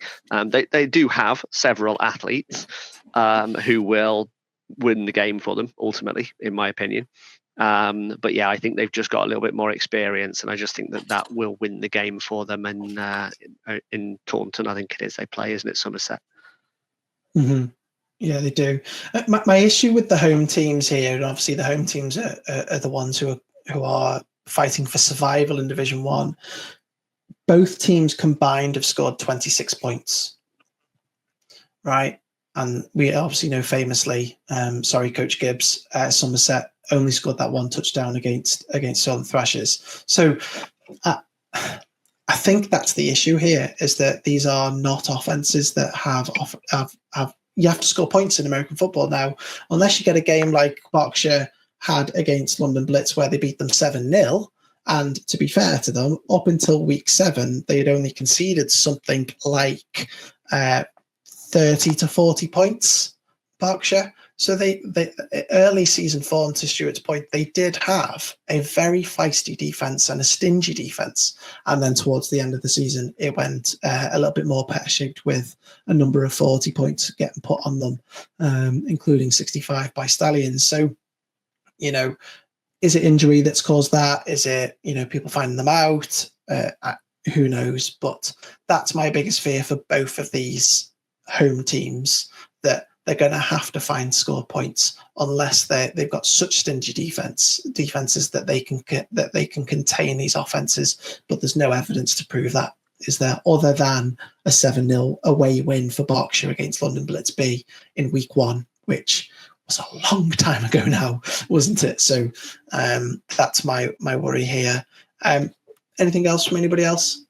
They do have several athletes who will win the game for them, ultimately, in my opinion. But yeah, I think they've just got a little bit more experience, and I just think that will win the game for them. And in Taunton, I think it is, they play, isn't it, Somerset? Mm-hmm. Yeah, they do. My issue with the home teams here, and obviously the home teams are the ones who are fighting for survival in Division 1. Both teams combined have scored 26 points, right? And we obviously know famously, Coach Gibbs, Somerset only scored that one touchdown against Southern Thrashers. So I think that's the issue here, is that these are not offenses that have you have to score points in American football now, unless you get a game like Berkshire had against London Blitz where they beat them 7-0. And to be fair to them, up until week 7, they had only conceded something like 30 to 40 points, Berkshire. So they early season form, to Stuart's point, they did have a very feisty defense and a stingy defense. And then towards the end of the season, it went a little bit more pear-shaped, with a number of 40 points getting put on them, including 65 by Stallions. So, is it injury that's caused that? Is it, people finding them out? Who knows? But that's my biggest fear for both of these home teams, that they're going to have to find score points unless they've got such stingy defenses that they can contain these offenses. But there's no evidence to prove that, is there, other than a 7-0 away win for Berkshire against London Blitz B in week 1, which was a long time ago now, wasn't it? So that's my worry here. Anything else from anybody else?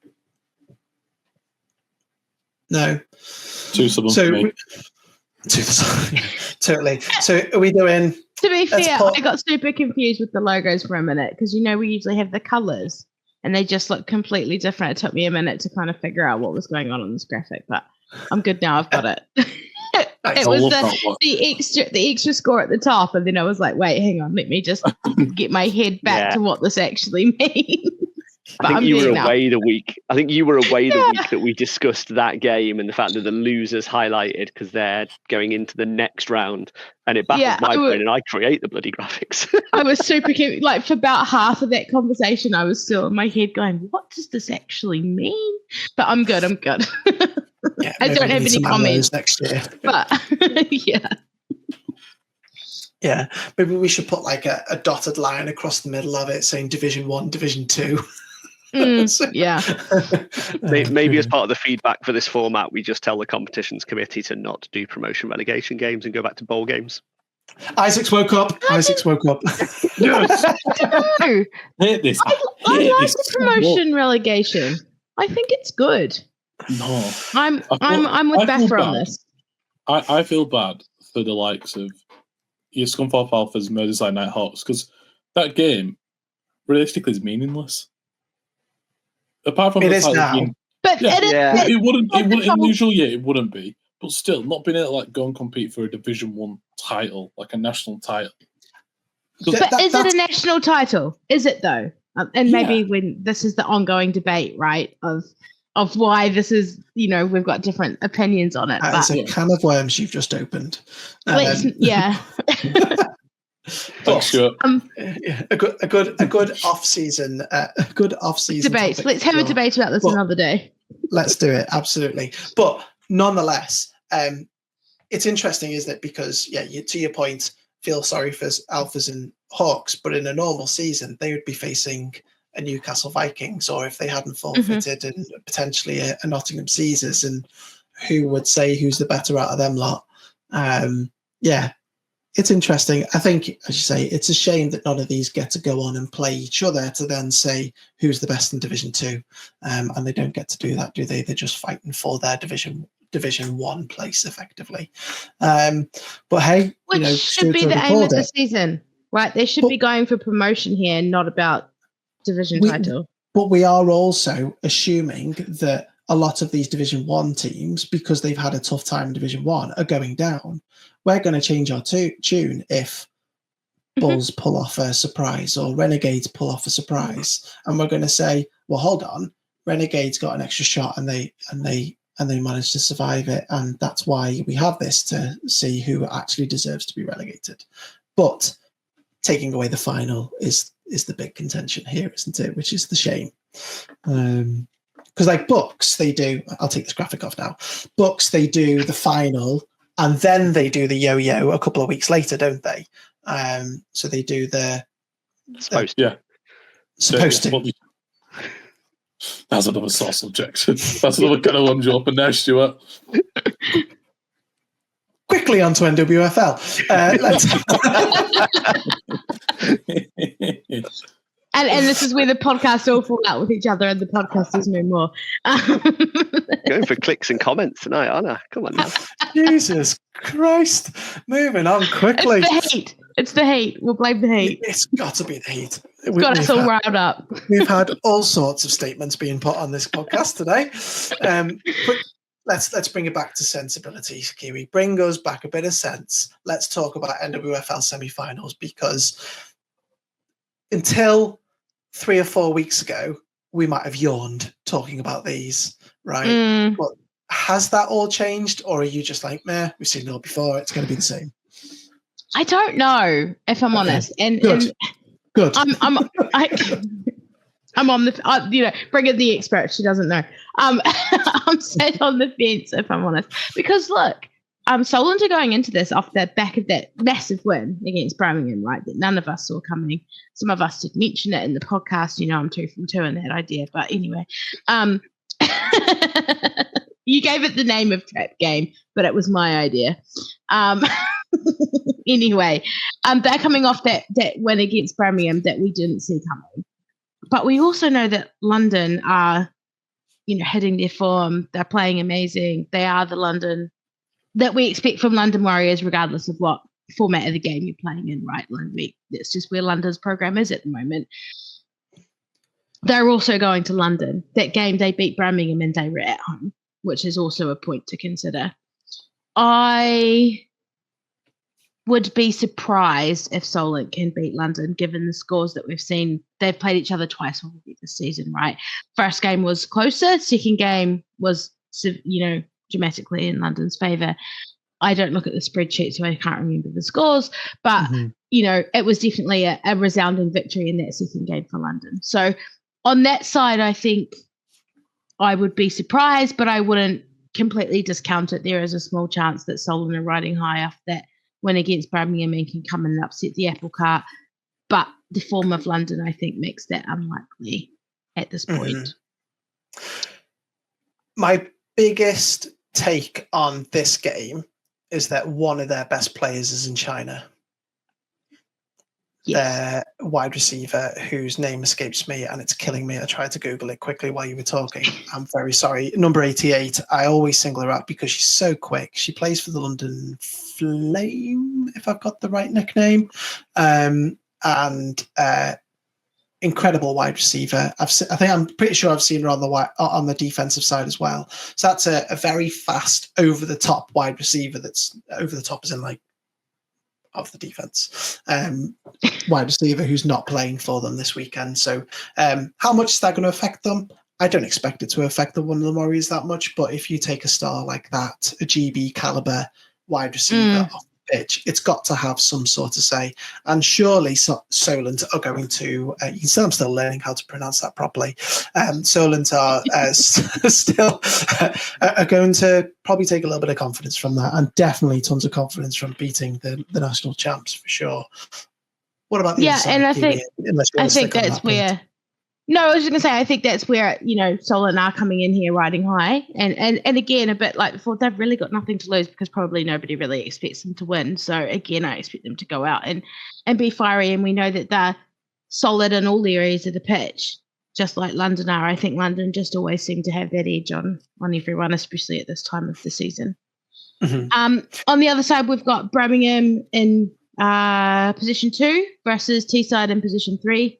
No. Totally. So are we doing? To be fair, I got super confused with the logos for a minute, because we usually have the colours, and they just look completely different. It took me a minute to kind of figure out what was going on this graphic, but I'm good now. I've got it. It was the extra score at the top, and then I was like, wait, hang on, let me just get my head back to what this actually means. I think you were away the week. I think you were away the week that we discussed that game and the fact that the losers highlighted because they're going into the next round, and it baffles my brain, and I create the bloody graphics. I was super cute. Like for about half of that conversation, I was still in my head going, "What does this actually mean?" But I'm good. Yeah, I don't have any comments next year. But yeah, maybe we should put like a dotted line across the middle of it saying Division 1, Division 2. Yeah. Maybe as part of the feedback for this format, we just tell the competitions committee to not do promotion relegation games and go back to bowl games. Isaac's woke up. Yes. No. Hate this. I like the promotion relegation. I think it's good. No, I'm with Beth on this. I feel bad for the likes of your Scunthorpe Alphas, Merseyside Nighthawks, because that game realistically is meaningless. Apart from it the is now, but it wouldn't in the usual year. It wouldn't be, but still, not being able to like go and compete for a Division 1 title, like a national title. But is it a national title? Is it though? And maybe when this is the ongoing debate, right, of why this is, we've got different opinions on it. It's a can of worms you've just opened. Thanks, Stuart. A good off-season debate. Let's have a debate about this another day. Let's do it, absolutely. But nonetheless, it's interesting, isn't it? Because to your point, feel sorry for Alphas and Hawks, but in a normal season, they would be facing a Newcastle Vikings, or if they hadn't forfeited, and potentially a Nottingham Caesars, and who would say who's the better out of them lot? It's interesting. I think, as you say, it's a shame that none of these get to go on and play each other to then say who's the best in Division 2, and they don't get to do that, do they? They're just fighting for their Division 1 place, effectively. But hey, which should be the aim of the season, right? They should be going for promotion here, not about division title. But we are also assuming that a lot of these Division 1 teams, because they've had a tough time in Division 1, are going down. We're going to change our tune if Bulls pull off a surprise or Renegades pull off a surprise, and we're going to say, well, hold on, Renegades got an extra shot and they managed to survive it, and that's why we have this, to see who actually deserves to be relegated. But taking away the final is the big contention here, isn't it? Which is the shame. Because like Bucks, they do, I'll take this graphic off now. Bucks, they do the final and then they do the yo-yo a couple of weeks later, don't they? So they do supposed to. That's another sore subject. That's another kind of lunge up and there, Stuart. Quickly onto NWFL. And this is where the podcast all fall out with each other and the podcasters no more. Going for clicks and comments tonight, aren't I? Come on now. Jesus Christ. Moving on quickly. It's the heat. We'll blame the heat. It's got to be the heat. It's got us all riled up. We've had all sorts of statements being put on this podcast today. But let's bring it back to sensibility, Kiwi. Bring us back a bit of sense. Let's talk about NWFL semi-finals, because until 3 or 4 weeks ago, we might have yawned talking about these, right? But has that all changed, or are you just like, meh, we've seen it all before, it's going to be the same? I don't know, if I'm honest. And Good. I'm on the, bring in the expert. She doesn't know. I'm set on the fence, if I'm honest, because look, Solent are going into this off the back of that massive win against Birmingham, right? That none of us saw coming. Some of us did mention it in the podcast. I'm 2 from 2 in that idea, but anyway, you gave it the name of Trap Game, but it was my idea. Anyway, they're coming off that win against Birmingham that we didn't see coming. But we also know that London are, hitting their form. They're playing amazing. They are the London that we expect from London Warriors, regardless of what format of the game you're playing in, right? That's just where London's program is at the moment. they're also going to London. That game, they beat Birmingham and they were at home, which is also a point to consider. I would be surprised if Solent can beat London, given the scores that we've seen. They've played each other twice already this season, right? First game was closer. Second game was, dramatically in London's favour. I don't look at the spreadsheet, so I can't remember the scores. But, it was definitely a resounding victory in that second game for London. So on that side, I think I would be surprised, but I wouldn't completely discount it. There is a small chance that Solent are riding high off that win against Birmingham and can come in and upset the apple cart. But the form of London, I think, makes that unlikely at this point. My biggest take on this game is that one of their best players is in China. Yes. Their wide receiver, whose name escapes me, and it's killing me. I tried to Google it quickly while you were talking. I'm very sorry. Number 88. I always single her out because she's so quick. She plays for the London Flame, if I've got the right nickname. Incredible wide receiver. I'm pretty sure I've seen her on the defensive side as well. So that's a very fast, over the top wide receiver. That's over the top as in like of the defense. Wide receiver who's not playing for them this weekend. So how much is that going to affect them? I don't expect it to affect the London Warriors that much, but if you take a star like that, a GB caliber wide receiver off the pitch, it's got to have some sort of say. And surely Solent are going to, you can say I'm still learning how to pronounce that properly. Solent are still are going to probably take a little bit of confidence from that, and definitely tons of confidence from beating the national champs for sure. What about the other side, and I think that's where. No, I was just going to say, I think that's where, Solent are coming in here riding high. And again, a bit like before, they've really got nothing to lose because probably nobody really expects them to win. So again, I expect them to go out and be fiery. And we know that they're solid in all areas of the pitch, just like London are. I think London just always seem to have that edge on everyone, especially at this time of the season. On the other side, we've got Birmingham in position 2 versus Teesside in position 3.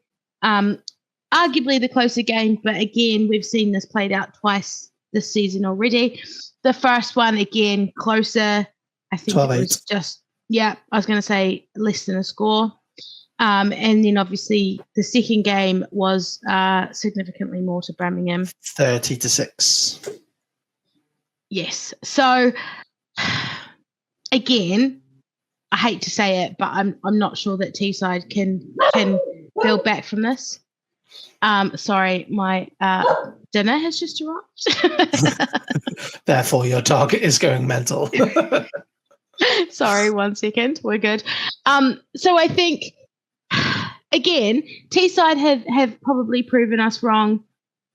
Arguably the closer game, but again, we've seen this played out twice this season already. The first one, again, closer. I think 12-8. It was just, I was going to say less than a score. And then obviously the second game was significantly more to Birmingham. 30-6. Yes. So, again, I hate to say it, but I'm not sure that Teesside can build back from this. Sorry, my dinner has just arrived. Therefore, your target is going mental. Sorry, 1 second. We're good. So I think, again, Teesside have probably proven us wrong.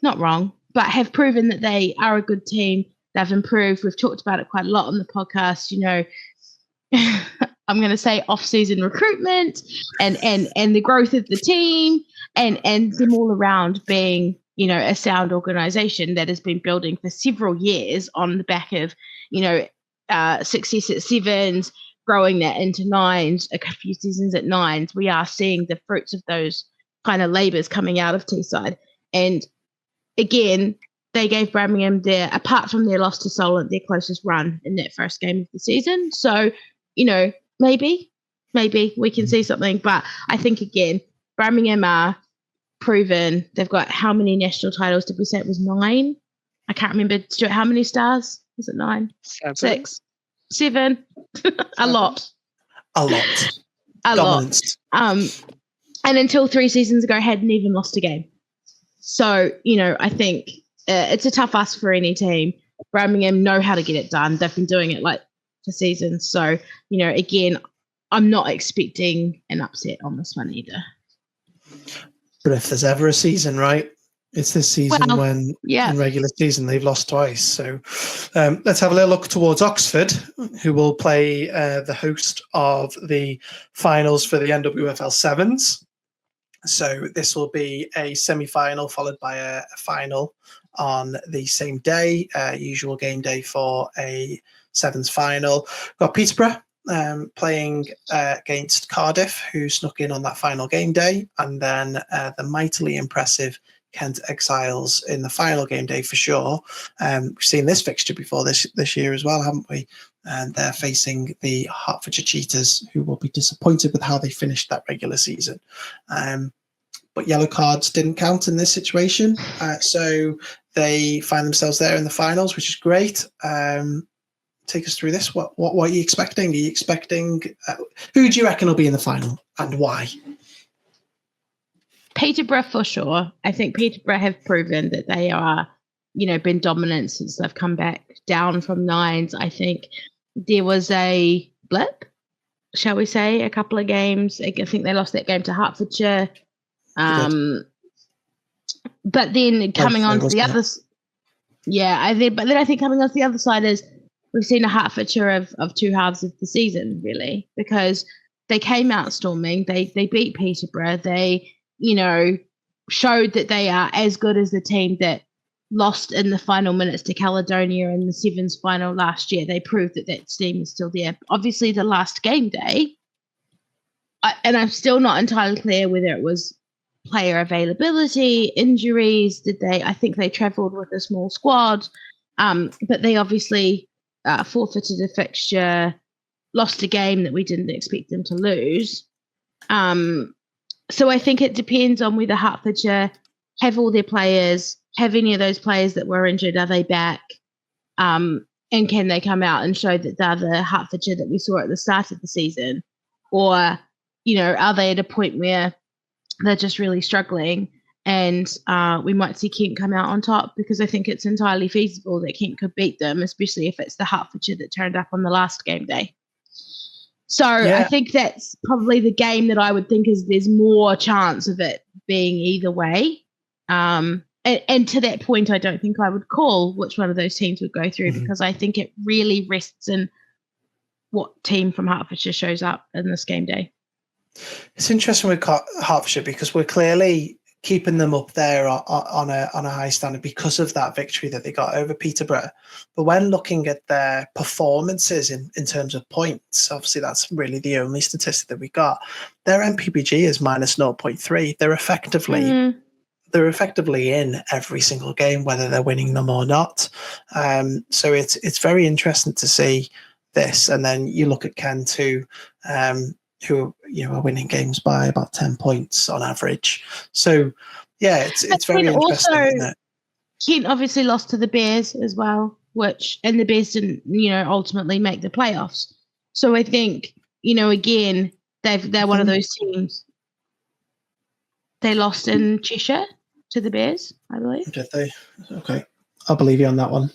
Not wrong, but have proven that they are a good team. They've improved. We've talked about it quite a lot on the podcast. I'm going to say off-season recruitment and the growth of the team and them all around being, a sound organisation that has been building for several years on the back of, success at 7s, growing that into 9s, a few seasons at 9s. We are seeing the fruits of those kind of labours coming out of Teesside. And again, they gave Birmingham apart from their loss to Solent, their closest run in that first game of the season. So, maybe we can see something. But I think, again, Birmingham are proven. They've got how many national titles? Did we say it was 9? I can't remember. Stuart, how many stars? Was it 9? 7. 6? 7? A lot. A lot. A Dominance. lot. And until 3 seasons ago, hadn't even lost a game. So, I think it's a tough ask for any team. Birmingham know how to get it done. They've been doing it for seasons. So, again, I'm not expecting an upset on this one either. But if there's ever a season, right, it's this season when in regular season they've lost twice. So let's have a little look towards Oxford, who will play the host of the finals for the NWFL 7s. So this will be a semi-final followed by a final on the same day, usual game day for a 7s final. We've got Peterborough playing against Cardiff, who snuck in on that final game day, and then the mightily impressive Kent Exiles in the final game day for sure. We've seen this fixture before this year as well, haven't we? And they're facing the Hertfordshire Cheetahs, who will be disappointed with how they finished that regular season. But yellow cards didn't count in this situation. So they find themselves there in the finals, which is great. Take us through this. What are you expecting? Are you expecting... who do you reckon will be in the final and why? Peterborough for sure. I think Peterborough have proven that they are, been dominant since they've come back down from nines. I think there was a blip, shall we say, a couple of games. I think they lost that game to Hertfordshire. But then coming on to the other, but then I think coming on to the other side is we've seen a Hertfordshire of two halves of the season, really, because they came out storming. They beat Peterborough. They, showed that they are as good as the team that lost in the final minutes to Caledonia in the Sevens final last year. They proved that steam is still there. Obviously, the last game day, and I'm still not entirely clear whether it was player availability, injuries. I think they travelled with a small squad, but they obviously forfeited a fixture, lost a game that we didn't expect them to lose. So I think it depends on whether Hertfordshire have all their players, have any of those players that were injured, are they back? And can they come out and show that they're the Hertfordshire that we saw at the start of the season? Or, are they at a point where they're just really struggling and we might see Kent come out on top? Because I think it's entirely feasible that Kent could beat them, especially if it's the Hertfordshire that turned up on the last game day. So I think that's probably the game that I would think is there's more chance of it being either way. And to that point, I don't think I would call which one of those teams would go through because I think it really rests in what team from Hertfordshire shows up in this game day. It's interesting with Hertfordshire because we're clearly keeping them up there on a high standard because of that victory that they got over Peterborough. But when looking at their performances in terms of points, obviously that's really the only statistic that we got. Their MPBG is minus 0.3. They're effectively in every single game, whether they're winning them or not. So it's very interesting to see this. And then you look at Kent who are winning games by about 10 points on average. So it's very interesting, isn't it? Kent obviously lost to the Bears as well, and the Bears didn't ultimately make the playoffs. So I think again they're one of those teams. They lost in Cheshire to the Bears, I believe. Did they? Okay, I'll believe you on that one.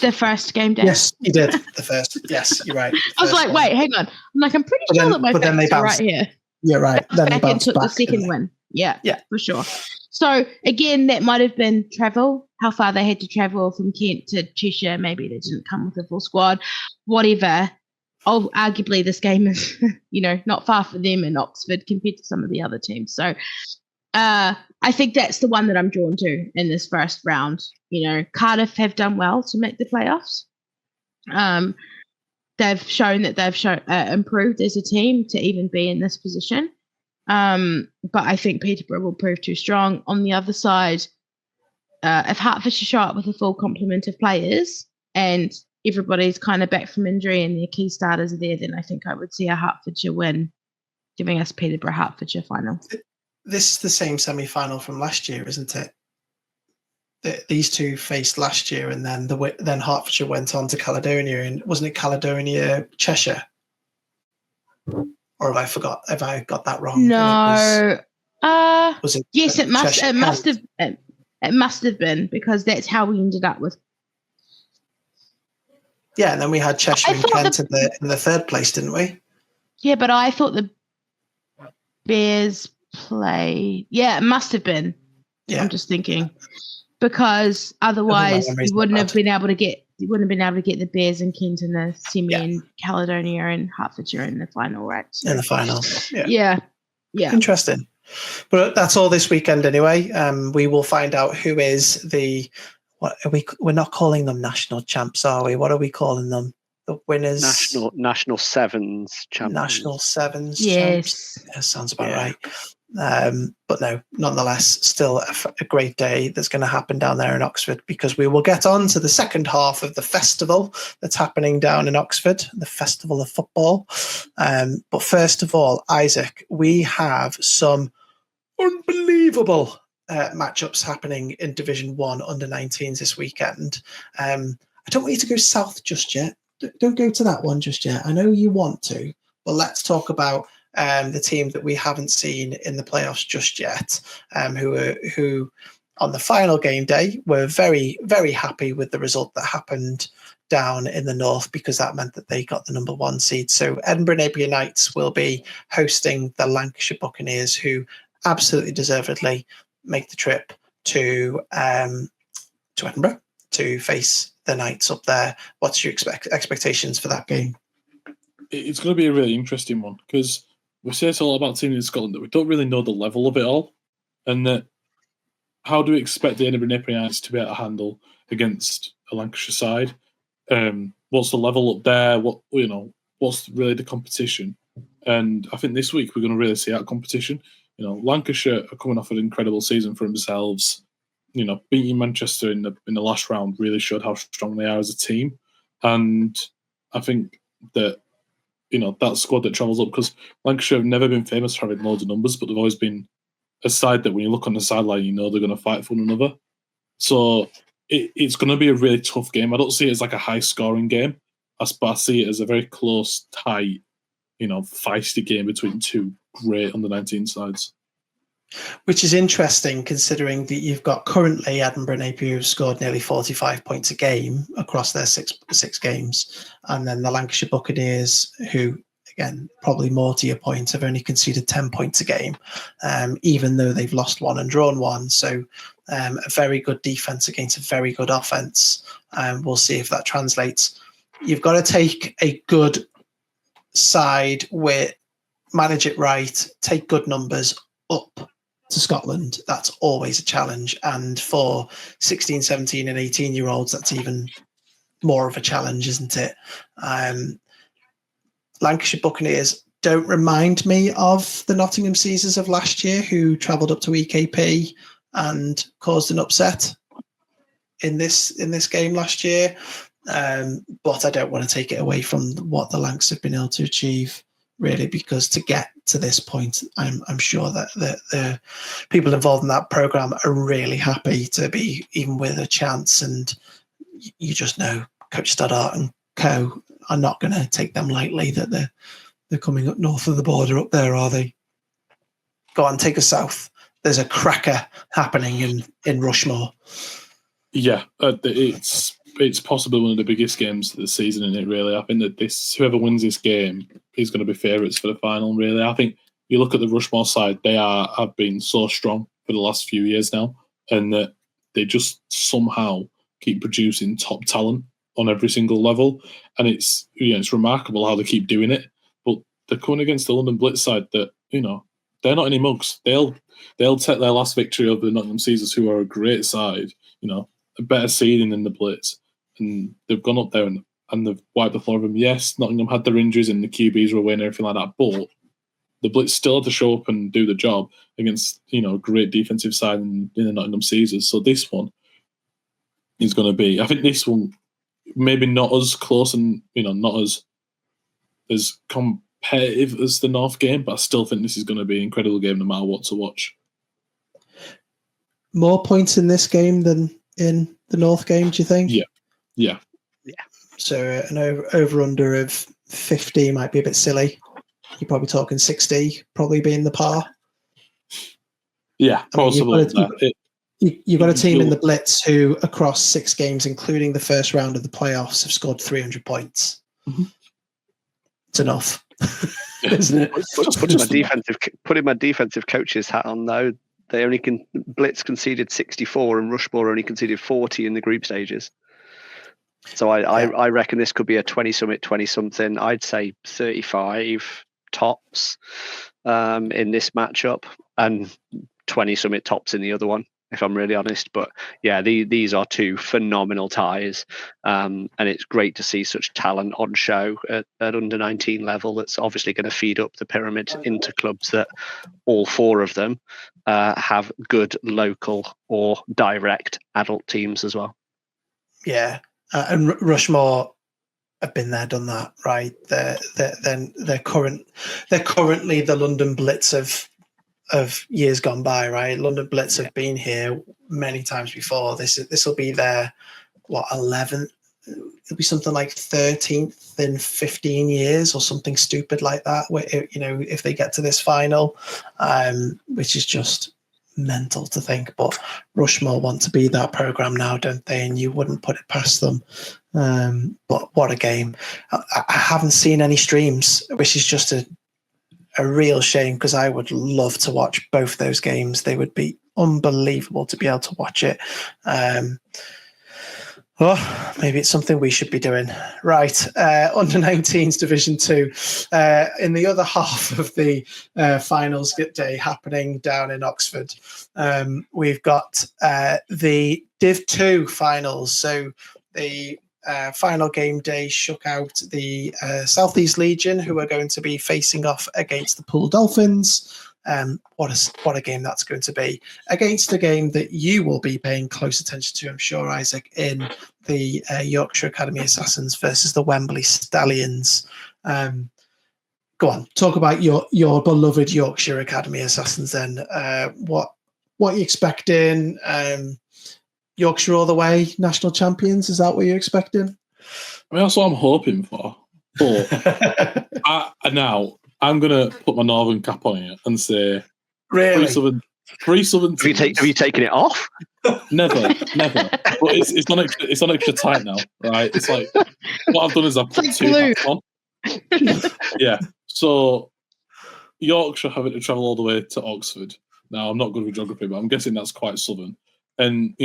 The first game day. Yes, you did. The first. Yes, you're right. I was like, wait, hang on. I'm pretty sure that my facts are right here. You're right. Then they bounced took back, the second win. Yeah, for sure. So again, that might have been travel, how far they had to travel from Kent to Cheshire. Maybe they didn't come with a full squad. Whatever. Arguably, this game is, not far for them in Oxford compared to some of the other teams. So I think that's the one that I'm drawn to in this first round. Cardiff have done well to make the playoffs. They've shown that they've improved as a team to even be in this position. But I think Peterborough will prove too strong. On the other side, if Hertfordshire show up with a full complement of players and everybody's kind of back from injury and their key starters are there, then I think I would see a Hertfordshire win, giving us Peterborough-Hertfordshire final. This is the same semi-final from last year, isn't it? These two faced last year, and then Hertfordshire went on to Caledonia, and wasn't it Caledonia Cheshire? Or have I got that wrong? No. Was it? Yes, it must have been because that's how we ended up with. Yeah, and then we had Cheshire and Kent in the third place, didn't we? Yeah, but I thought the Bears played. Yeah, it must have been. Yeah. I'm just thinking. Because otherwise you wouldn't have been able to get the Bears and Kent in the semi and Caledonia and Hertfordshire in the final, right? So, in the final. Yeah. Interesting. But that's all this weekend anyway. We will find out who is we're not calling them national champs, are we? What are we calling them? The winners? National Sevens champions. National Sevens yes. champs. Yeah, sounds about right. But no, nonetheless, still a great day that's going to happen down there in Oxford, because we will get on to the second half of the festival that's happening down in Oxford, the Festival of Football. But first of all, Isaac, we have some unbelievable matchups happening in Division 1 under-19s this weekend. I don't want you to go south just yet. Don't go to that one just yet. I know you want to, but let's talk about the team that we haven't seen in the playoffs just yet, who on the final game day were very, very happy with the result that happened down in the north, because that meant that they got the number 1 seed. So Edinburgh Napier Knights will be hosting the Lancashire Buccaneers, who absolutely deservedly make the trip to Edinburgh to face the Knights up there. What's your expectations for that game? It's going to be a really interesting one, because we say it's all about teams in Scotland that we don't really know the level of it all, and that how do we expect the Edinburgh Napier Knights to be able to handle against a Lancashire side? What's the level up there? What's really the competition? And I think this week we're going to really see that competition. Lancashire are coming off an incredible season for themselves. Beating Manchester in the last round really showed how strong they are as a team, and I think that that squad that travels up, because Lancashire have never been famous for having loads of numbers, but they've always been a side that when you look on the sideline, they're going to fight for one another. So it's going to be a really tough game. I don't see it as like a high-scoring game, but I see it as a very close, tight, feisty game between two great under-19 sides. Which is interesting, considering that you've got currently Edinburgh Napier, who've scored nearly 45 points a game across their six games, and then the Lancashire Buccaneers, who, again, probably more to your point, have only conceded 10 points a game, even though they've lost 1 and drawn 1. So a very good defence against a very good offence. We'll see if that translates. You've got to take a good side with, manage it right, take good numbers up to Scotland. That's always a challenge, and for 16, 17 and 18-year-olds, that's even more of a challenge, isn't it? Lancashire Buccaneers don't remind me of the Nottingham Caesars of last year, who travelled up to EKP and caused an upset in this game last year, but I don't want to take it away from what the Lancs have been able to achieve, really, because to get to this point, I'm sure that the people involved in that programme are really happy to be even with a chance, and you just know Coach Stoddart and co are not going to take them lightly, that they're coming up north of the border up there, are they? Go on, take us south. There's a cracker happening in Rushmore. Yeah, it's possibly one of the biggest games of the season, isn't it, really? I think that whoever wins this game is going to be favourites for the final, really. I think you look at the Rushmore side, they have been so strong for the last few years now, and that they just somehow keep producing top talent on every single level, and it's remarkable how they keep doing it. But they're coming against the London Blitz side that, they're not any mugs. They'll take their last victory over the Nottingham Caesars, who are a great side, a better seeding than the Blitz, and they've gone up there and they've wiped the floor of them. Yes, Nottingham had their injuries and the QBs were away and everything like that, but the Blitz still had to show up and do the job against, a great defensive side in the Nottingham Caesars. So this one is going to be, I think this one, maybe not as close and, not as competitive as the North game, but I still think this is going to be an incredible game no matter what to watch. More points in this game than in the North game, do you think? Yeah. So an over-under of 50 might be a bit silly. You're probably talking 60, probably being the par. Yeah, possible. You've got a team in the Blitz who, across 6 games, including the first round of the playoffs, have scored 300 points. Mm-hmm. It's enough, isn't it? Putting my defensive coach's hat on, though, they only Blitz conceded 64 and Rushmore only conceded 40 in the group stages. So I reckon this could be a 20-something. I'd say 35 tops in this matchup, and 20-something tops in the other one. if I'm really honest. But yeah, these are two phenomenal ties, and it's great to see such talent on show at under 19 level. That's obviously going to feed up the pyramid into clubs that all four of them have good local or direct adult teams as well. Yeah, and Rushmore have been there, done that, right? They're currently the London Blitz of years gone by, right? London Blitz have been here many times before. This will be their 11th. It'll be something like 13th in 15 years or something stupid like that. Where, if they get to this final, which is just mental to think. But Rushmore want to be that program now, don't they? And you wouldn't put it past them. But what a game! I haven't seen any streams, which is just a real shame, because I would love to watch both those games. They would be unbelievable to be able to watch it. Maybe it's something we should be doing. Right, under 19s Division 2. In the other half of the finals day happening down in Oxford, we've got the Div 2 finals. So the final game day shook out the South East Legion, who are going to be facing off against the Poole Dolphins. What a game that's going to be, against a game that you will be paying close attention to, I'm sure, Isaac, in the Yorkshire Academy Assassins versus the Wembley Stallions. Go on, talk about your beloved Yorkshire Academy Assassins then. What are you expecting? Yorkshire all the way, national champions, is that what you're expecting? I mean, that's what I'm hoping for. But now I'm going to put my Northern cap on it and say, really? Three Southern teams. Have you taken it off? Never. But it's on extra tight now, right? It's like, what I've done is I've put two hats on. Yeah. So Yorkshire having to travel all the way to Oxford. Now, I'm not good with geography, but I'm guessing that's quite southern. And,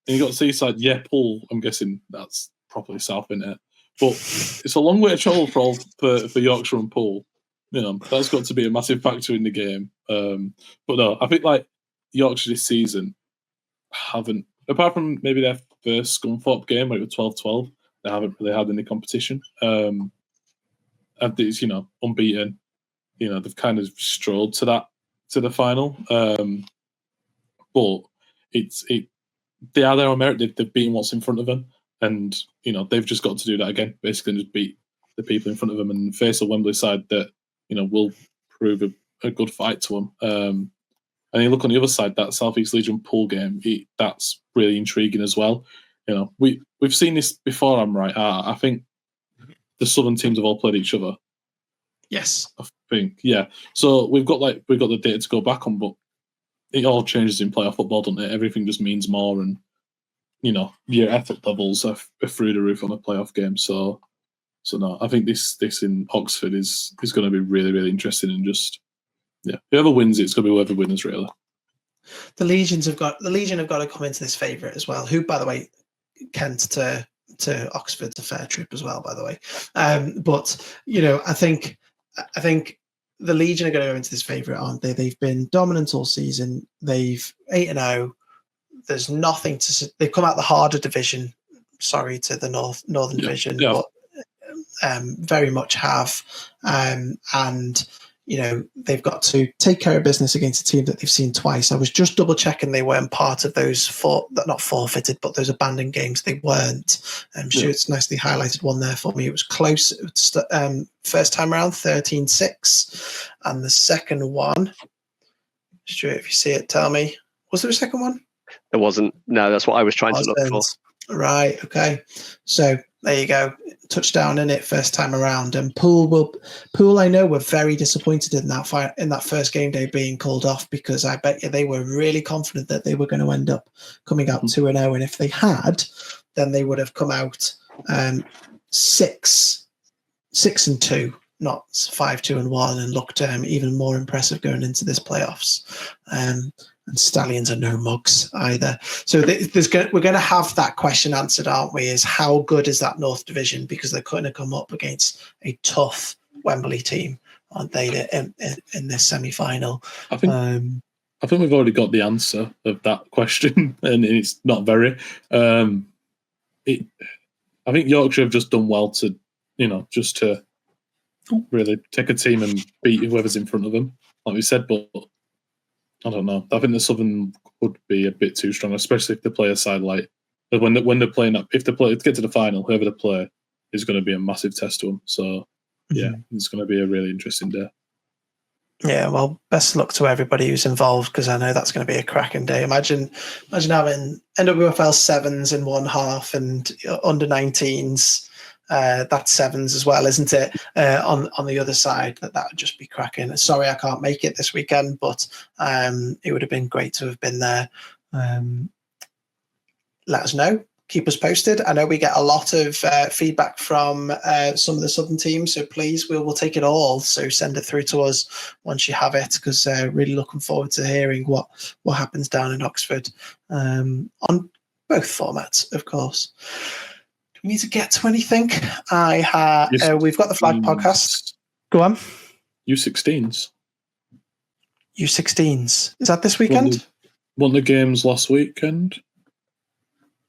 you got Seaside, Poole, I'm guessing that's properly south, isn't it? But it's a long way to travel for Yorkshire and Poole. That's got to be a massive factor in the game. But no, I think like Yorkshire this season haven't, apart from maybe their first Scunthorpe game where it was 12-12, they haven't really had any competition. And it's, unbeaten. They've kind of strolled to the final. But they are their own merit. They've beaten what's in front of them. And, they've just got to do that again, basically, and just beat the people in front of them and face a Wembley side that, will prove a good fight to them. And you look on the other side, that South East Legion Poole game, that's really intriguing as well. We've seen this before, I'm right. I think the Southern teams have all played each other. Yes. I think, yeah. So we've got the data to go back on, but it all changes in playoff football, doesn't it? Everything just means more, and your effort levels are through the roof on a playoff game. So no, I think this in Oxford is going to be really, really interesting, and just whoever wins it's going to be whoever wins really. The Legion have got to come into this favourite as well. Who, by the way, Kent to Oxford's a fair trip as well, by the way. But I think the Legion are going to go into this favourite, aren't they? They've been dominant all season. They've 8-0. There's nothing to. They've come out the harder division. Sorry to the Northern Division, but very much have. And they've got to take care of business against a team that they've seen twice. I was just double checking they weren't part of those not forfeited, but those abandoned games. They weren't. I'm sure it's nicely highlighted one there for me. It was close. First time around 13-6, and the second one. Stuart, if you see it, tell me. Was there a second one? There wasn't. No, that's what I was trying to look for. Right. Okay. So there you go. Touchdown in it first time around. And Poole, I know, were very disappointed in that first game day being called off, because I bet you they were really confident that they were going to end up coming out 2-0. And if they had, then they would have come out 6-2, not 5-2-1, and looked even more impressive going into this playoffs. And Stallions are no mugs either. So we're going to have that question answered, aren't we? Is how good is that North Division? Because they're going to come up against a tough Wembley team, aren't they, in this semi-final? I think I think we've already got the answer of that question, and it's not very. I think Yorkshire have just done well to, just to really take a team and beat whoever's in front of them, like we said. But I don't know. I think the Southern would be a bit too strong, especially if they play a side like when they're playing up. If they get to the final, whoever they play is going to be a massive test to them. So yeah, it's going to be a really interesting day. Yeah, well, best of luck to everybody who's involved, because I know that's going to be a cracking day. Imagine having NWFL sevens in one half and under 19s. That's sevens as well, isn't it? On the other side, that would just be cracking. Sorry, I can't make it this weekend, but it would have been great to have been there. Let us know. Keep us posted. I know we get a lot of feedback from some of the Southern teams, so please, we'll take it all. So send it through to us once you have it, because really looking forward to hearing what happens down in Oxford on both formats, of course. Do we need to get to anything? We've got the Flag podcast. Go on. U16s. U16s. Is that this weekend? Won the games last weekend.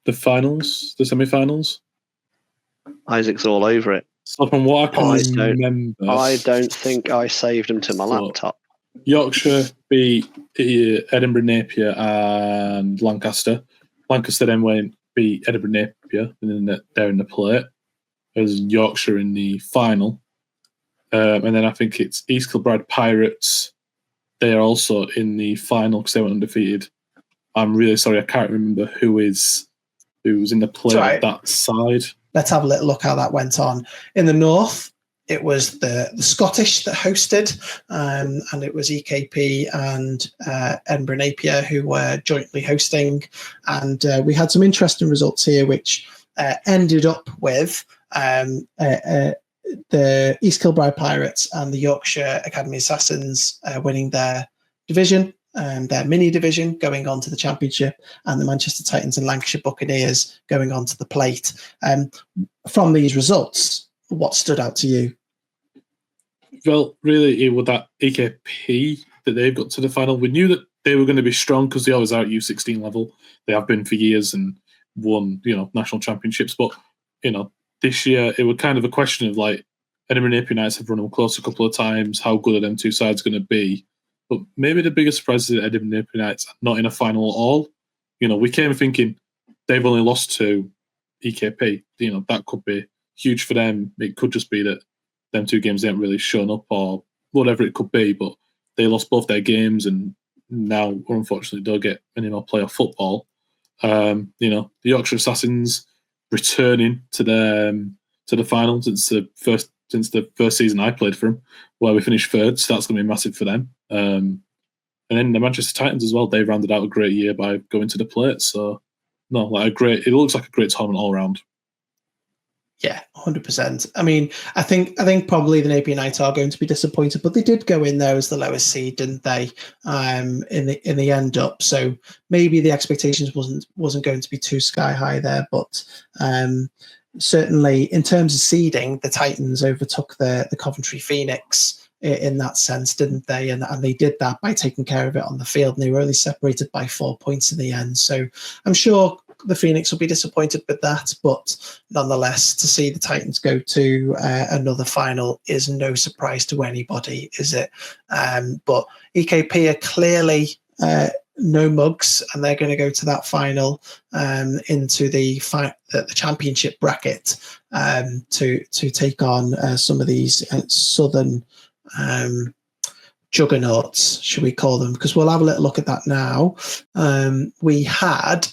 The finals, the semi-finals. Isaac's all over it. So from what I can remember, I don't think I saved them to my laptop. Yorkshire beat Edinburgh Napier and Lancaster. Lancaster then beat Edinburgh Napier, and then they're in the plate. There's Yorkshire in the final. And then I think it's East Kilbride Pirates. They are also in the final because they went undefeated. I'm really sorry, I can't remember who's in the play at that side. Let's have a little look how that went on. In the north, it was the Scottish that hosted, and it was EKP and Edinburgh Napier who were jointly hosting. And we had some interesting results here, which ended up with the East Kilbride Pirates and the Yorkshire Academy Assassins winning their division. Their mini division going on to the championship, and the Manchester Titans and Lancashire Buccaneers going on to the plate. From these results, what stood out to you? Well, really, with that EKP that they've got to the final, we knew that they were going to be strong because they always are at U16 level. They have been for years and won, national championships. But, this year it was kind of a question of like, Edinburgh Napier Knights have run them close a couple of times. How good are them two sides going to be? But maybe the biggest surprise is that Edinburgh Napier Knights are not in a final at all. We came thinking they've only lost to EKP. That could be huge for them. It could just be that them two games ain't really shown up or whatever it could be. But they lost both their games and now, unfortunately, don't get any more playoff football. The Yorkshire Assassins returning to the final since the first season I played for them, where we finished third. So that's going to be massive for them. And then the Manchester Titans as well. They rounded out a great year by going to the plate. So it looks like a great tournament all around. Yeah, 100%. I mean, I think probably the Napier Knights are going to be disappointed, but they did go in there as the lowest seed, didn't they? In the end up, so maybe the expectations wasn't going to be too sky high there, but certainly in terms of seeding, the Titans overtook the Coventry Phoenix in that sense, didn't they? And they did that by taking care of it on the field, and they were only separated by 4 points in the end. So I'm sure the Phoenix will be disappointed with that, but nonetheless, to see the Titans go to another final is no surprise to anybody, is it? But EKP are clearly no mugs, and they're going to go to that final into the championship bracket to take on some of these southern juggernauts, should we call them? Because we'll have a little look at that now. We had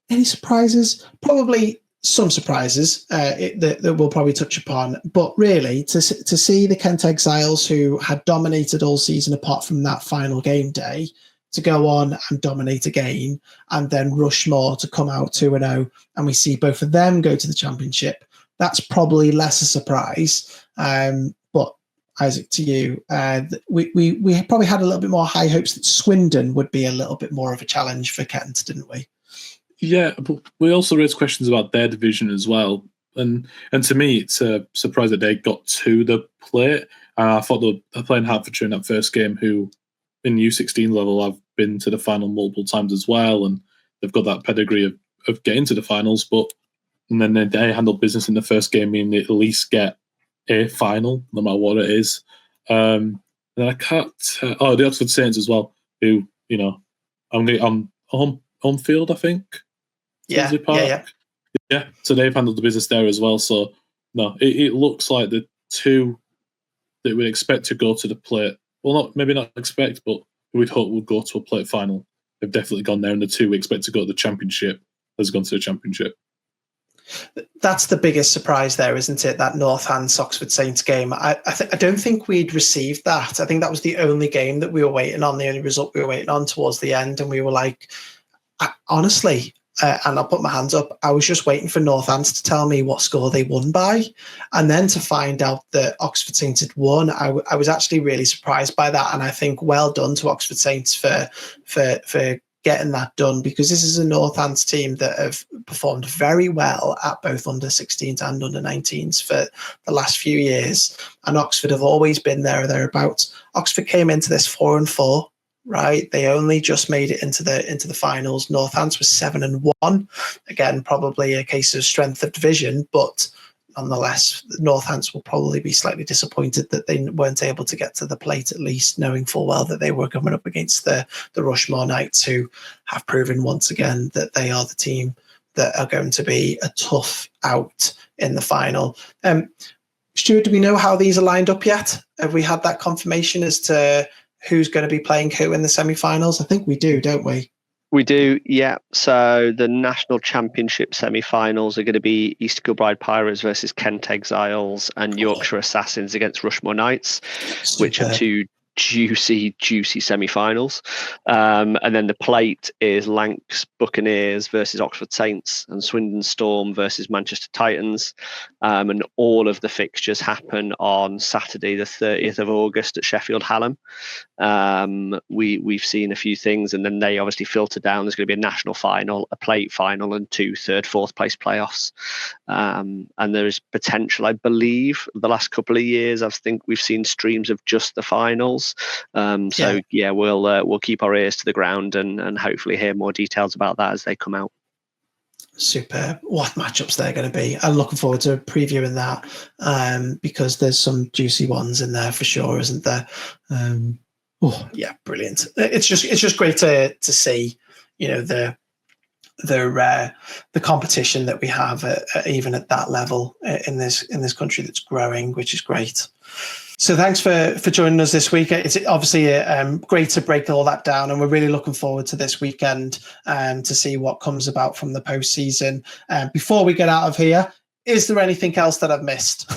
any surprises? Probably some surprises that we'll probably touch upon. But really, to see the Kent Exiles, who had dominated all season apart from that final game day, to go on and dominate again, and then Rushmore to come out 2-0, and we see both of them go to the championship. That's probably less a surprise. But Isaac, to you, we probably had a little bit more high hopes that Swindon would be a little bit more of a challenge for Kent, didn't we? Yeah, but we also raised questions about their division as well. And to me, it's a surprise that they got to the plate. And I thought they're playing Hertfordshire in that first game, who in U16 level have been to the final multiple times as well, and they've got that pedigree of getting to the finals. And then they handled business in the first game, meaning they at least get a final, no matter what it is. Then I can't. The Oxford Saints as well, who on home field, I think. Yeah. So they've handled the business there as well. So no, it looks like the two that we'd expect to go to the plate. Well, maybe not expect, but we'd hope would go to a plate final. They've definitely gone there, and the two we expect to go to the championship has gone to the championship. That's the biggest surprise there, isn't it? That Northants Oxford Saints game. I don't think we'd received that. I think that was the only game that we were waiting on, the only result we were waiting on towards the end. And we were like, honestly, and I'll put my hands up, I was just waiting for Northants to tell me what score they won by. And then to find out that Oxford Saints had won, I was actually really surprised by that. And I think well done to Oxford Saints for getting that done, because this is a Northants team that have performed very well at both under 16s and under 19s for the last few years. And Oxford have always been there or thereabouts. Oxford came into this 4-4, right? They only just made it into the finals. Northants was 7-1. Again, probably a case of strength of division, but nonetheless, Northants will probably be slightly disappointed that they weren't able to get to the plate, at least knowing full well that they were coming up against the Rushmore Knights, who have proven once again that they are the team that are going to be a tough out in the final. Stuart, do we know how these are lined up yet? Have we had that confirmation as to who's going to be playing who in the semi-finals? I think we do, don't we? We do, yeah. So the National Championship semi-finals are going to be East Kilbride Pirates versus Kent Exiles and Yorkshire Assassins against Rushmore Knights, which are two juicy semi-finals. And then the plate is Lancs Buccaneers versus Oxford Saints and Swindon Storm versus Manchester Titans. And all of the fixtures happen on Saturday, the 30th of August at Sheffield Hallam. We've seen a few things, and then they obviously filter down. There's going to be a national final, a plate final, and 2 third, fourth place playoffs. And there is potential, I believe, the last couple of years, I think we've seen streams of just the finals. We'll keep our ears to the ground and hopefully hear more details about that as they come out. Superb. What matchups they're going to be. I'm looking forward to previewing that because there's some juicy ones in there for sure, isn't there? Brilliant. It's just great to see, the competition that we have even at that level in this country that's growing, which is great. So thanks for joining us this week. It's obviously great to break all that down, and we're really looking forward to this weekend to see what comes about from the postseason. Before we get out of here, is there anything else that I've missed?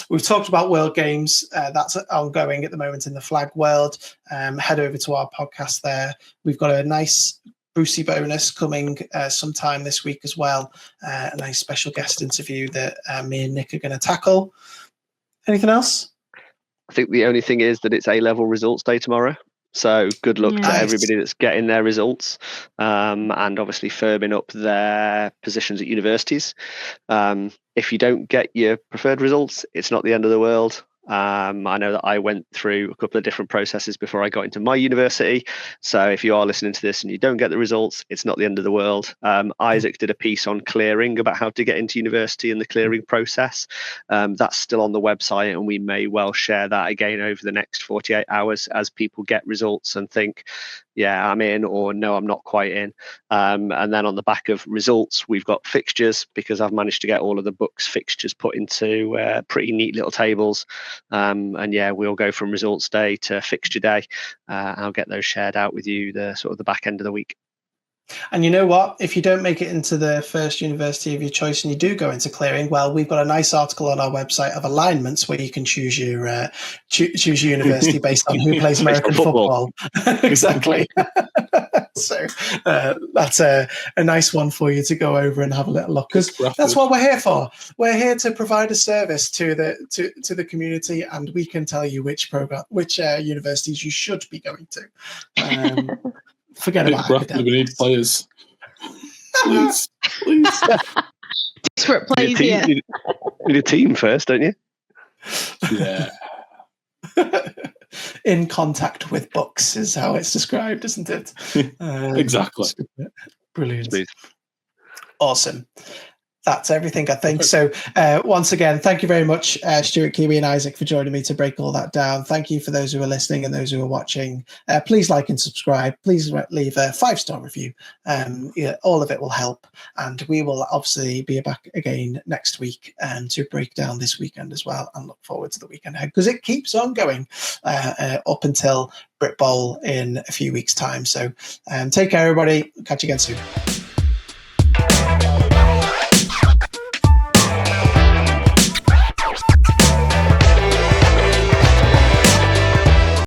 We've talked about World Games. That's ongoing at the moment in the flag world. Head over to our podcast there. We've got a nice Brucey bonus coming sometime this week as well. A nice special guest interview that me and Nick are going to tackle. Anything else? I think the only thing is that it's A-level results day tomorrow. So good luck to everybody that's getting their results and obviously firming up their positions at universities. If you don't get your preferred results, it's not the end of the world. I know that I went through a couple of different processes before I got into my university. So if you are listening to this and you don't get the results, it's not the end of the world. Isaac did a piece on clearing about how to get into university and the clearing process. That's still on the website, and we may well share that again over the next 48 hours as people get results and think, yeah, I'm in, or no, I'm not quite in. And then on the back of results, we've got fixtures, because I've managed to get all of the books fixtures put into pretty neat little tables. We'll go from results day to fixture day. I'll get those shared out with you the back end of the week. And you know what? If you don't make it into the first university of your choice and you do go into clearing, well, we've got a nice article on our website of alignments where you can choose your choose your university based on who plays American football. Exactly. So that's a nice one for you to go over and have a little look, because that's what we're here for. We're here to provide a service to the community, and we can tell you which universities you should be going to. Forget about academics. We need players. Please. Desperate players here. You need a team first, don't you? Yeah. In contact with books is how it's described, isn't it? Exactly. Brilliant. Smooth. Awesome. That's everything, I think. So once again, thank you very much, Stuart, Kiwi and Isaac, for joining me to break all that down. Thank you for those who are listening and those who are watching. Please like and subscribe. Please leave a 5-star review. All of it will help. And we will obviously be back again next week to break down this weekend as well, and look forward to the weekend ahead, because it keeps on going up until Brit Bowl in a few weeks' time. So take care, everybody. Catch you again soon.